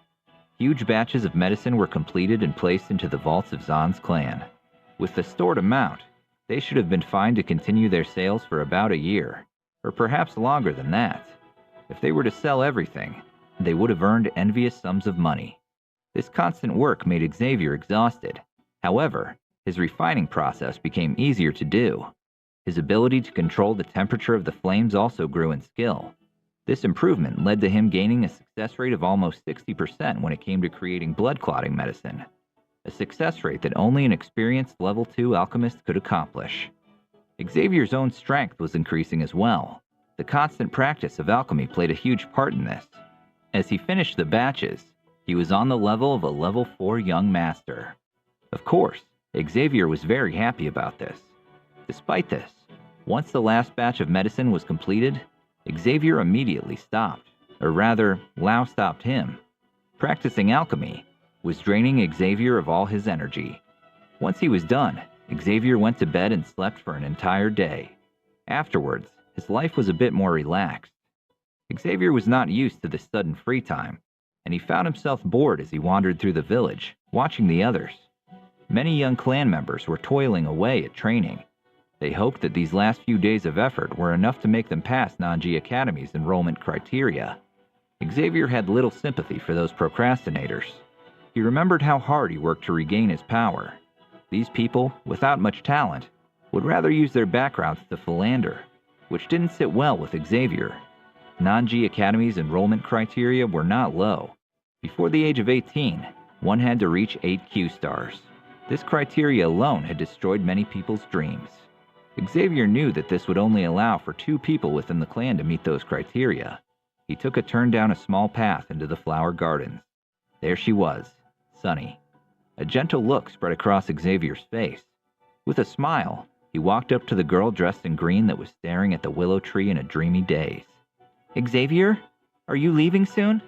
Huge batches of medicine were completed and placed into the vaults of Zan's clan. With the stored amount, they should have been fine to continue their sales for about a year, or perhaps longer than that. If they were to sell everything, they would have earned envious sums of money. This constant work made Xavier exhausted. However, his refining process became easier to do. His ability to control the temperature of the flames also grew in skill. This improvement led to him gaining a success rate of almost 60% when it came to creating blood clotting medicine, a success rate that only an experienced level 2 alchemist could accomplish. Xavier's own strength was increasing as well. The constant practice of alchemy played a huge part in this. As he finished the batches, he was on the level of a level 4 young master. Of course, Xavier was very happy about this. Despite this, once the last batch of medicine was completed, Xavier immediately stopped, or rather, Lao stopped him. Practicing alchemy was draining Xavier of all his energy. Once he was done, Xavier went to bed and slept for an entire day. Afterwards, his life was a bit more relaxed. Xavier was not used to this sudden free time, and he found himself bored as he wandered through the village, watching the others. Many young clan members were toiling away at training. They hoped that these last few days of effort were enough to make them pass Nanji Academy's enrollment criteria. Xavier had little sympathy for those procrastinators. He remembered how hard he worked to regain his power. These people, without much talent, would rather use their backgrounds to philander, which didn't sit well with Xavier. Nanji Academy's enrollment criteria were not low. Before the age of 18, one had to reach 8 Q stars. This criteria alone had destroyed many people's dreams. Xavier knew that this would only allow for 2 people within the clan to meet those criteria. He took a turn down a small path into the flower gardens. There she was, Sunny. A gentle look spread across Xavier's face. With a smile, he walked up to the girl dressed in green that was staring at the willow tree in a dreamy daze. "Xavier, are you leaving soon?"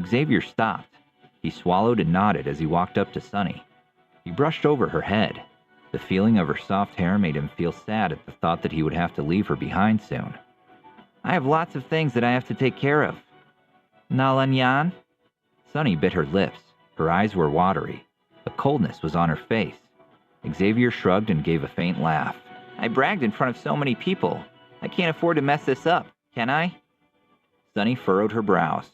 Xavier stopped. He swallowed and nodded as he walked up to Sunny. He brushed over her head. The feeling of her soft hair made him feel sad at the thought that he would have to leave her behind soon. "I have lots of things that I have to take care of." "Nalanyan?" Sunny bit her lips. Her eyes were watery. A coldness was on her face. Xavier shrugged and gave a faint laugh. "I bragged in front of so many people. I can't afford to mess this up, can I?" Sunny furrowed her brows.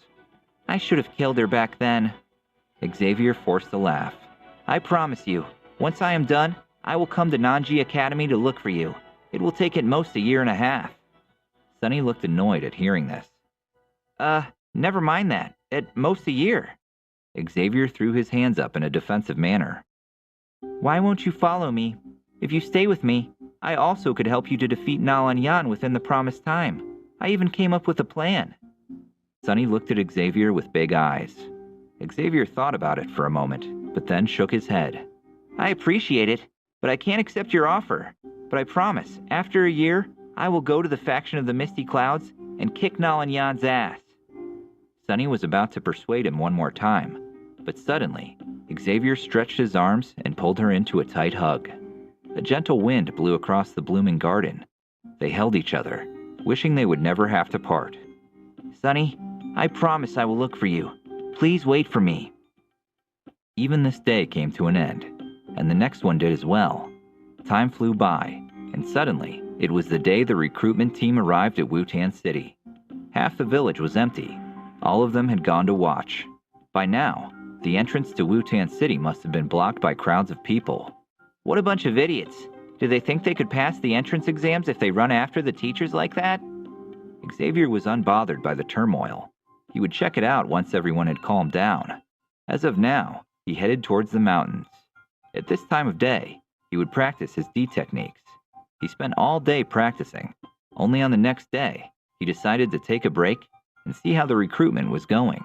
"I should have killed her back then." Xavier forced a laugh. "I promise you, once I am done, I will come to Nanji Academy to look for you. It will take at most a year and a half." Sunny looked annoyed at hearing this. Never mind that. At most a year." Xavier threw his hands up in a defensive manner. "Why won't you follow me? If you stay with me, I also could help you to defeat Nalanyan within the promised time. I even came up with a plan." Sunny looked at Xavier with big eyes. Xavier thought about it for a moment, but then shook his head. "I appreciate it, but I can't accept your offer. But I promise, after a year, I will go to the faction of the Misty Clouds and kick Nalanyan's ass." Sunny was about to persuade him one more time, but suddenly, Xavier stretched his arms and pulled her into a tight hug. A gentle wind blew across the blooming garden. They held each other, wishing they would never have to part. "Sunny, I promise I will look for you. Please wait for me." Even this day came to an end, and the next one did as well. Time flew by, and suddenly, it was the day the recruitment team arrived at Wutan City. Half the village was empty. All of them had gone to watch. By now, the entrance to Wutan City must have been blocked by crowds of people. What a bunch of idiots. Do they think they could pass the entrance exams if they run after the teachers like that? Xavier was unbothered by the turmoil. He would check it out once everyone had calmed down. As of now, he headed towards the mountains. At this time of day, he would practice his D techniques. He spent all day practicing. Only on the next day, he decided to take a break and see how the recruitment was going.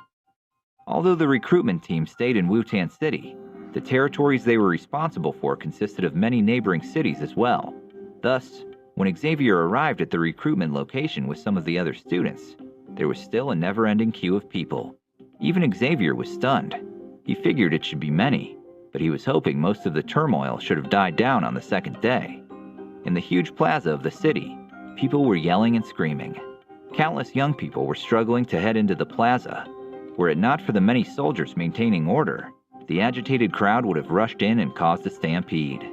Although the recruitment team stayed in Wutan City, the territories they were responsible for consisted of many neighboring cities as well. Thus, when Xavier arrived at the recruitment location with some of the other students, there was still a never-ending queue of people. Even Xavier was stunned. He figured it should be many, but he was hoping most of the turmoil should have died down on the second day. In the huge plaza of the city, people were yelling and screaming. Countless young people were struggling to head into the plaza. Were it not for the many soldiers maintaining order, the agitated crowd would have rushed in and caused a stampede.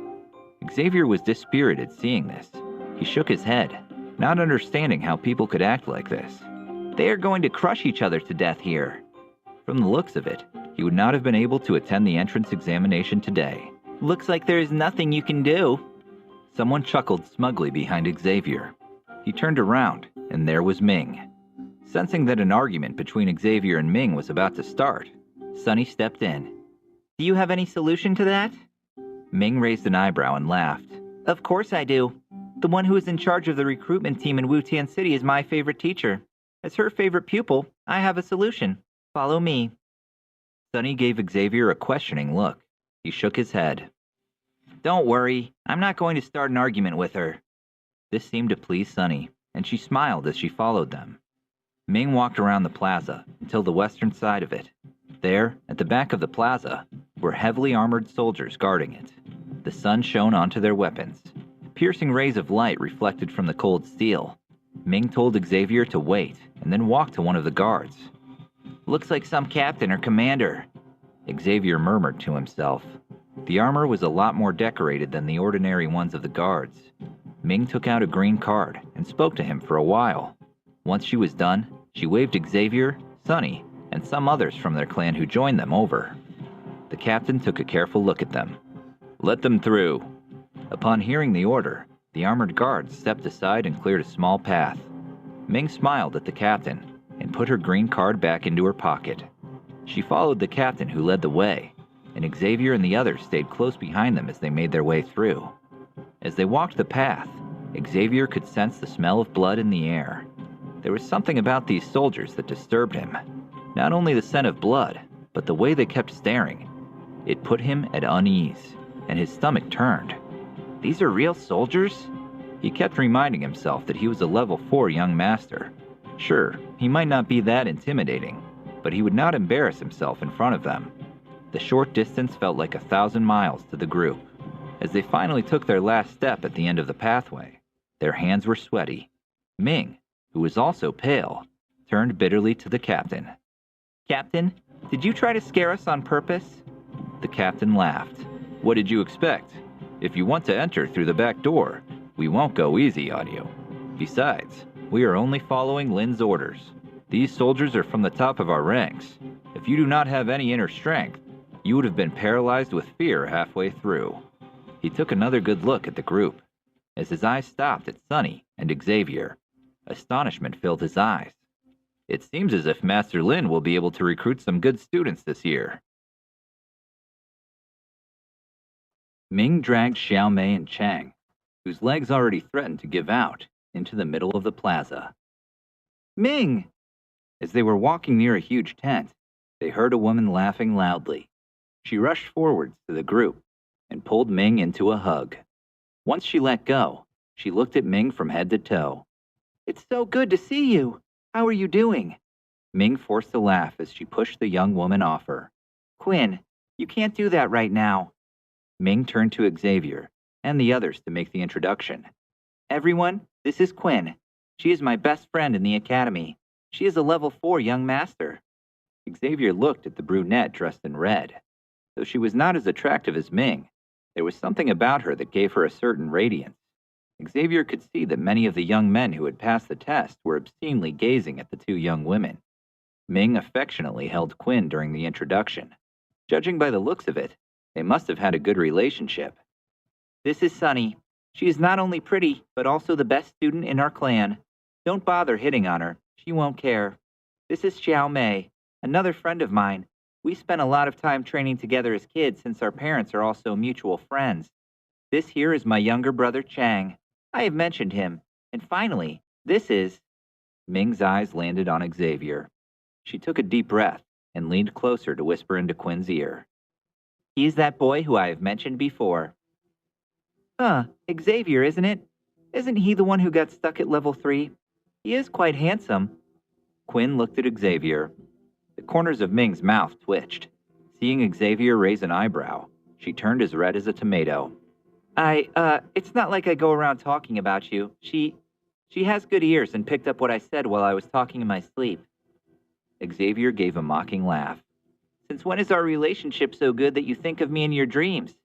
Xavier was dispirited seeing this. He shook his head, not understanding how people could act like this. They are going to crush each other to death here. From the looks of it, he would not have been able to attend the entrance examination today. Looks like there is nothing you can do. Someone chuckled smugly behind Xavier. He turned around, and there was Ming. Sensing that an argument between Xavier and Ming was about to start, Sunny stepped in. Do you have any solution to that? Ming raised an eyebrow and laughed. Of course I do. The one who is in charge of the recruitment team in Wu-Tian City is my favorite teacher. As her favorite pupil, I have a solution. Follow me. Sunny gave Xavier a questioning look. He shook his head. Don't worry, I'm not going to start an argument with her. This seemed to please Sunny, and she smiled as she followed them. Ming walked around the plaza until the western side of it. There, at the back of the plaza, were heavily armored soldiers guarding it. The sun shone onto their weapons. Piercing rays of light reflected from the cold steel. Ming told Xavier to wait and then walk to one of the guards. Looks like some captain or commander, Xavier murmured to himself. The armor was a lot more decorated than the ordinary ones of the guards. Ming took out a green card and spoke to him for a while. Once she was done, she waved Xavier, Sunny, and some others from their clan who joined them over. The captain took a careful look at them. Let them through. Upon hearing the order, the armored guards stepped aside and cleared a small path. Ming smiled at the captain and put her green card back into her pocket. She followed the captain who led the way, and Xavier and the others stayed close behind them as they made their way through. As they walked the path, Xavier could sense the smell of blood in the air. There was something about these soldiers that disturbed him. Not only the scent of blood, but the way they kept staring. It put him at unease, and his stomach turned. These are real soldiers? He kept reminding himself that he was a level 4 young master. Sure, he might not be that intimidating, but he would not embarrass himself in front of them. The short distance felt like 1,000 miles to the group. As they finally took their last step at the end of the pathway, their hands were sweaty. Ming, who was also pale, turned bitterly to the captain. Captain, did you try to scare us on purpose? The captain laughed. What did you expect? If you want to enter through the back door, we won't go easy on you. Besides, we are only following Lin's orders. These soldiers are from the top of our ranks. If you do not have any inner strength, you would have been paralyzed with fear halfway through. He took another good look at the group. As his eyes stopped at Sunny and Xavier, astonishment filled his eyes. It seems as if Master Lin will be able to recruit some good students this year. Ming dragged Xiao Mei and Chang, whose legs already threatened to give out, into the middle of the plaza. Ming! As they were walking near a huge tent, they heard a woman laughing loudly. She rushed forwards to the group and pulled Ming into a hug. Once she let go, she looked at Ming from head to toe. It's so good to see you. How are you doing? Ming forced a laugh as she pushed the young woman off her. Quinn, you can't do that right now. Ming turned to Xavier and the others to make the introduction. Everyone, this is Quinn. She is my best friend in the academy. She is a level 4 young master. Xavier looked at the brunette dressed in red. Though she was not as attractive as Ming, there was something about her that gave her a certain radiance. Xavier could see that many of the young men who had passed the test were obscenely gazing at the two young women. Ming affectionately held Quinn during the introduction. Judging by the looks of it, they must have had a good relationship. This is Sunny. She is not only pretty, but also the best student in our clan. Don't bother hitting on her. She won't care. This is Xiao Mei, another friend of mine. We spent a lot of time training together as kids since our parents are also mutual friends. This here is my younger brother Chang. I have mentioned him. And finally, this is... Ming's eyes landed on Xavier. She took a deep breath and leaned closer to whisper into Quinn's ear. He's that boy who I have mentioned before. Xavier, isn't it? Isn't he the one who got stuck at level 3? He is quite handsome. Quinn looked at Xavier. The corners of Ming's mouth twitched. Seeing Xavier raise an eyebrow, she turned as red as a tomato. It's not like I go around talking about you. She has good ears and picked up what I said while I was talking in my sleep. Xavier gave a mocking laugh. Since when is our relationship so good that you think of me in your dreams?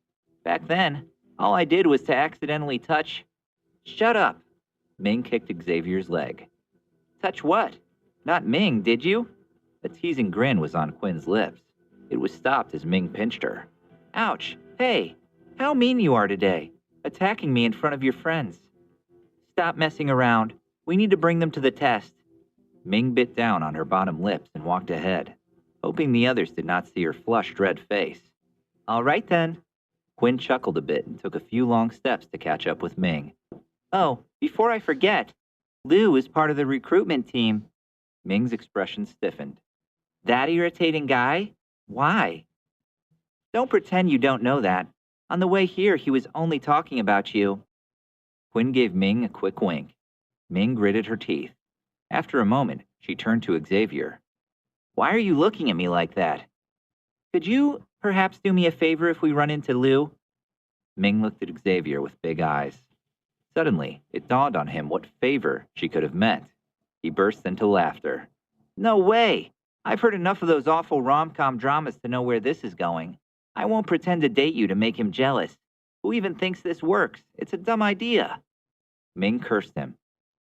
Back then, all I did was to accidentally touch... Shut up! Ming kicked Xavier's leg. Touch what? Not Ming, did you? A teasing grin was on Quinn's lips. It was stopped as Ming pinched her. Ouch! Hey! How mean you are today, attacking me in front of your friends. Stop messing around. We need to bring them to the test. Ming bit down on her bottom lips and walked ahead, hoping the others did not see her flushed red face. All right then. Quinn chuckled a bit and took a few long steps to catch up with Ming. Oh, before I forget, Lou is part of the recruitment team. Ming's expression stiffened. That irritating guy? Why? Don't pretend you don't know that. On the way here, he was only talking about you. Quinn gave Ming a quick wink. Ming gritted her teeth. After a moment, she turned to Xavier. Why are you looking at me like that? Could you perhaps do me a favor if we run into Lou? Ming looked at Xavier with big eyes. Suddenly, it dawned on him what favor she could have meant. He burst into laughter. No way! I've heard enough of those awful rom-com dramas to know where this is going. I won't pretend to date you to make him jealous. Who even thinks this works? It's a dumb idea. Ming cursed him.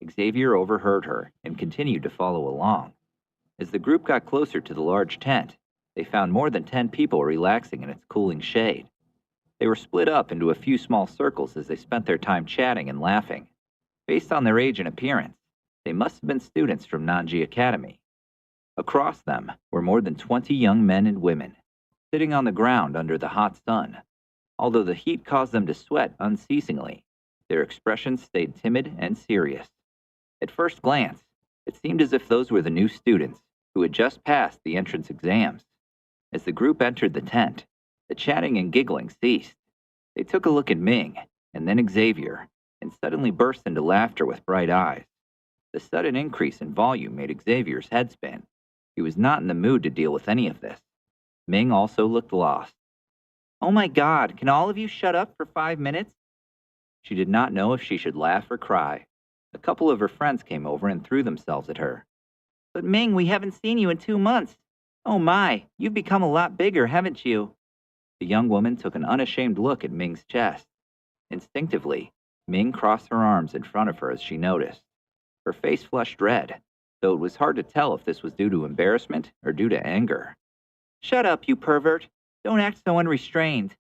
Xavier overheard her and continued to follow along. As the group got closer to the large tent, they found more than 10 people relaxing in its cooling shade. They were split up into a few small circles as they spent their time chatting and laughing. Based on their age and appearance, they must have been students from Nanji Academy. Across them were more than 20 young men and women, sitting on the ground under the hot sun. Although the heat caused them to sweat unceasingly, their expressions stayed timid and serious. At first glance, it seemed as if those were the new students who had just passed the entrance exams. As the group entered the tent, the chatting and giggling ceased. They took a look at Ming, and then Xavier, and suddenly burst into laughter with bright eyes. The sudden increase in volume made Xavier's head spin. He was not in the mood to deal with any of this. Ming also looked lost. Oh my God, can all of you shut up for 5 minutes? She did not know if she should laugh or cry. A couple of her friends came over and threw themselves at her. But Ming, we haven't seen you in 2 months. Oh my, you've become a lot bigger, haven't you? The young woman took an unashamed look at Ming's chest. Instinctively, Ming crossed her arms in front of her as she noticed. Her face flushed red, though it was hard to tell if this was due to embarrassment or due to anger. Shut up, you pervert. Don't act so unrestrained.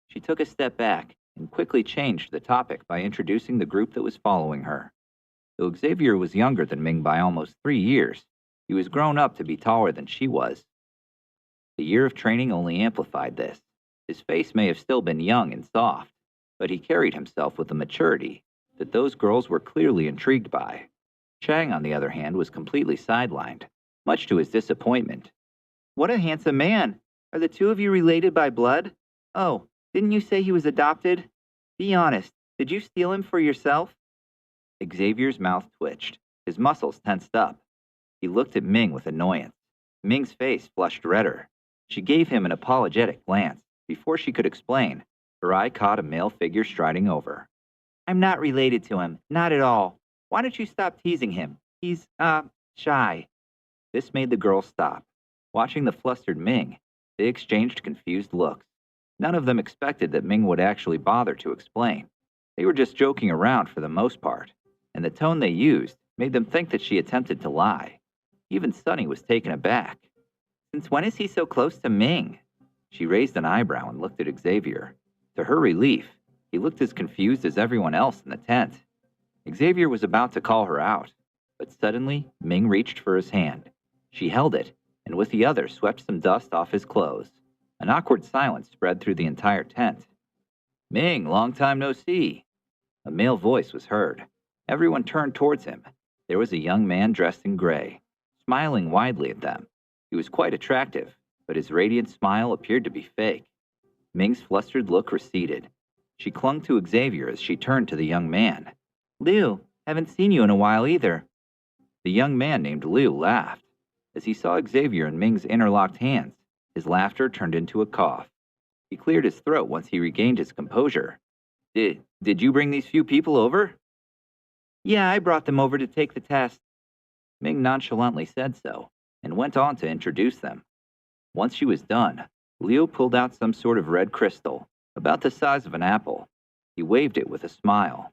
She took a step back and quickly changed the topic by introducing the group that was following her. Though Xavier was younger than Ming by almost 3 years, he was grown up to be taller than she was. The year of training only amplified this. His face may have still been young and soft, but he carried himself with a maturity that those girls were clearly intrigued by. Chang, on the other hand, was completely sidelined, much to his disappointment. What a handsome man! Are the two of you related by blood? Oh, didn't you say he was adopted? Be honest, did you steal him for yourself? Xavier's mouth twitched. His muscles tensed up. He looked at Ming with annoyance. Ming's face flushed redder. She gave him an apologetic glance. Before she could explain, her eye caught a male figure striding over. I'm not related to him, not at all. Why don't you stop teasing him? He's, shy. This made the girls stop. Watching the flustered Ming, they exchanged confused looks. None of them expected that Ming would actually bother to explain. They were just joking around for the most part, and the tone they used made them think that she attempted to lie. Even Sunny was taken aback. Since when is he so close to Ming? She raised an eyebrow and looked at Xavier. To her relief, he looked as confused as everyone else in the tent. Xavier was about to call her out, but suddenly Ming reached for his hand. She held it, and with the other swept some dust off his clothes. An awkward silence spread through the entire tent. Ming, long time no see. A male voice was heard. Everyone turned towards him. There was a young man dressed in gray, smiling widely at them. He was quite attractive, but his radiant smile appeared to be fake. Ming's flustered look receded. She clung to Xavier as she turned to the young man. Liu, haven't seen you in a while either. The young man named Liu laughed. As he saw Xavier and Ming's interlocked hands, his laughter turned into a cough. He cleared his throat once he regained his composure. Did you bring these few people over? Yeah, I brought them over to take the test. Ming nonchalantly said so, and went on to introduce them. Once she was done, Liu pulled out some sort of red crystal, about the size of an apple. He waved it with a smile.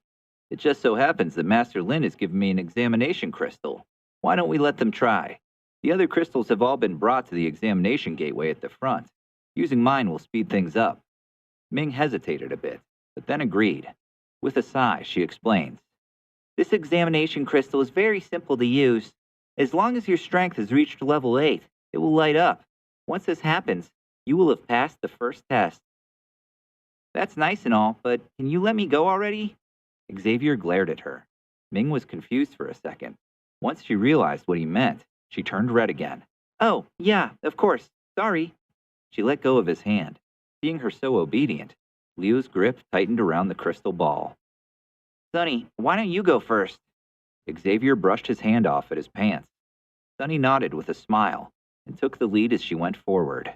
It just so happens that Master Lin has given me an examination crystal. Why don't we let them try? The other crystals have all been brought to the examination gateway at the front. Using mine will speed things up. Ming hesitated a bit, but then agreed. With a sigh, she explains. This examination crystal is very simple to use. As long as your strength has reached level 8, it will light up. Once this happens, you will have passed the first test. That's nice and all, but can you let me go already? Xavier glared at her. Ming was confused for a second. Once she realized what he meant, she turned red again. Oh, yeah, of course. Sorry. She let go of his hand. Seeing her so obedient, Liu's grip tightened around the crystal ball. Sonny, why don't you go first? Xavier brushed his hand off at his pants. Sonny nodded with a smile and took the lead as she went forward.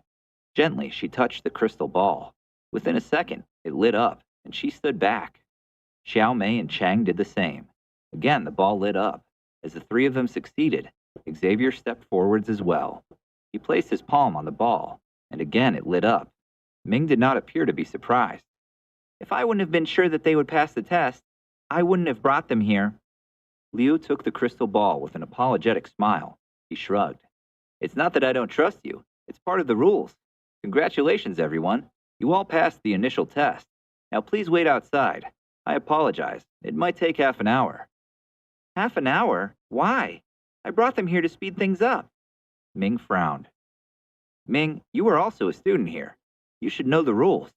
Gently, she touched the crystal ball. Within a second, it lit up, and she stood back. Xiao Mei and Chang did the same. Again, the ball lit up. As the three of them succeeded, Xavier stepped forwards as well. He placed his palm on the ball, and again it lit up. Ming did not appear to be surprised. If I wouldn't have been sure that they would pass the test, I wouldn't have brought them here. Liu took the crystal ball with an apologetic smile. He shrugged. It's not that I don't trust you. It's part of the rules. Congratulations, everyone. You all passed the initial test. Now please wait outside. I apologize. It might take half an hour. Half an hour? Why? I brought them here to speed things up. Ming frowned. Ming, you are also a student here. You should know the rules.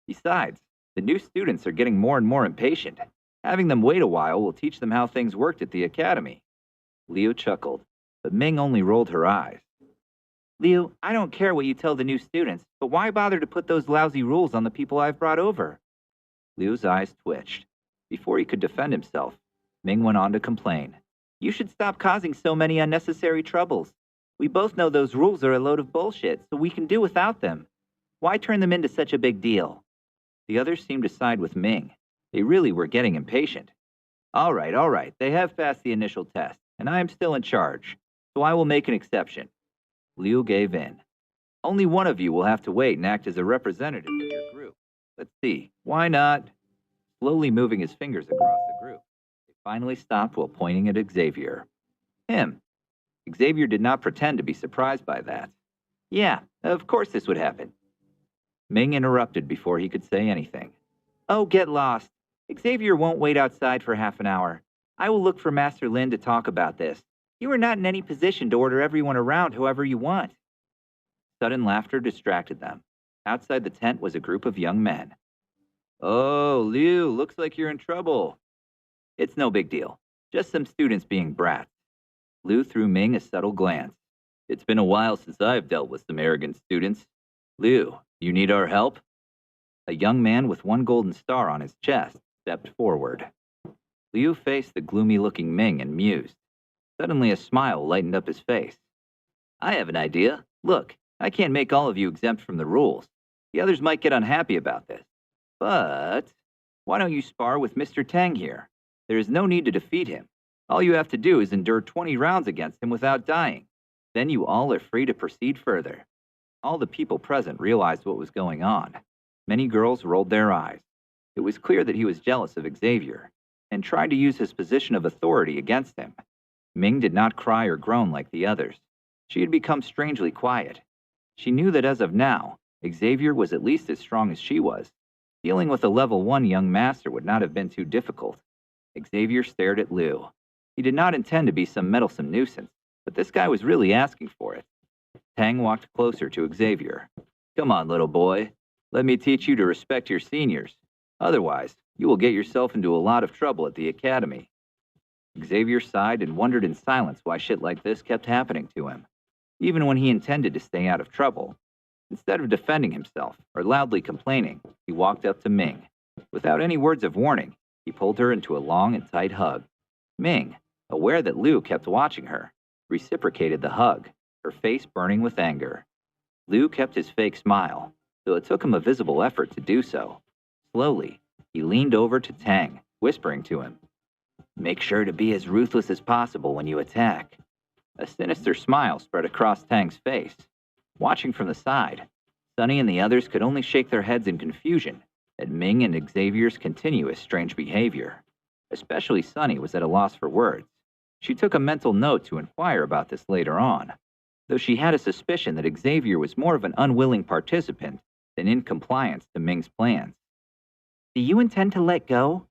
Besides, the new students are getting more and more impatient. Having them wait a while will teach them how things worked at the academy. Liu chuckled, but Ming only rolled her eyes. Liu, I don't care what you tell the new students, but why bother to put those lousy rules on the people I've brought over? Liu's eyes twitched. Before he could defend himself, Ming went on to complain. You should stop causing so many unnecessary troubles. We both know those rules are a load of bullshit, so we can do without them. Why turn them into such a big deal? The others seemed to side with Ming. They really were getting impatient. All right. They have passed the initial test, and I am still in charge, so I will make an exception. Liu gave in. Only one of you will have to wait and act as a representative of your group. Let's see, why not? Slowly moving his fingers across the group, they finally stopped while pointing at Xavier. Him. Xavier did not pretend to be surprised by that. Yeah, of course this would happen. Ming interrupted before he could say anything. Oh, get lost. Xavier won't wait outside for half an hour. I will look for Master Lin to talk about this. You are not in any position to order everyone around however you want. Sudden laughter distracted them. Outside the tent was a group of young men. Oh, Liu, looks like you're in trouble. It's no big deal. Just some students being brats. Liu threw Ming a subtle glance. It's been a while since I've dealt with some arrogant students. Liu, you need our help? A young man with one golden star on his chest stepped forward. Liu faced the gloomy-looking Ming and mused. Suddenly a smile lightened up his face. I have an idea. Look, I can't make all of you exempt from the rules. The others might get unhappy about this. But why don't you spar with Mr. Tang here? There is no need to defeat him. All you have to do is endure 20 rounds against him without dying. Then you all are free to proceed further. All the people present realized what was going on. Many girls rolled their eyes. It was clear that he was jealous of Xavier and tried to use his position of authority against him. Ming did not cry or groan like the others. She had become strangely quiet. She knew that as of now, Xavier was at least as strong as she was. Dealing with a level 1 young master would not have been too difficult. Xavier stared at Liu. He did not intend to be some meddlesome nuisance, but this guy was really asking for it. Tang walked closer to Xavier. Come on, little boy. Let me teach you to respect your seniors. Otherwise, you will get yourself into a lot of trouble at the academy. Xavier sighed and wondered in silence why shit like this kept happening to him, even when he intended to stay out of trouble. Instead of defending himself or loudly complaining, he walked up to Ming. Without any words of warning, he pulled her into a long and tight hug. Ming, aware that Liu kept watching her, reciprocated the hug, her face burning with anger. Liu kept his fake smile, though it took him a visible effort to do so. Slowly, he leaned over to Tang, whispering to him, Make sure to be as ruthless as possible when you attack. A sinister smile spread across Tang's face. Watching from the side, Sunny and the others could only shake their heads in confusion at Ming and Xavier's continuous strange behavior. Especially Sunny was at a loss for words. She took a mental note to inquire about this later on, though she had a suspicion that Xavier was more of an unwilling participant than in compliance to Ming's plans. Do you intend to let go?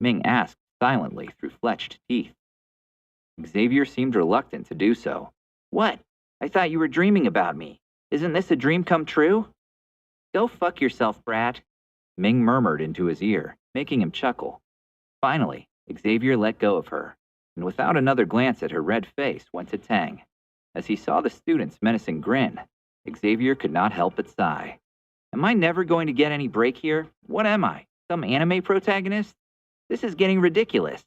Ming asked silently through fletched teeth. Xavier seemed reluctant to do so. What? I thought you were dreaming about me. Isn't this a dream come true? Go fuck yourself, brat, Ming murmured into his ear, making him chuckle. Finally, Xavier let go of her, and without another glance at her red face, went to Tang. As he saw the student's menacing grin, Xavier could not help but sigh. Am I never going to get any break here? What am I? Some anime protagonist? This is getting ridiculous.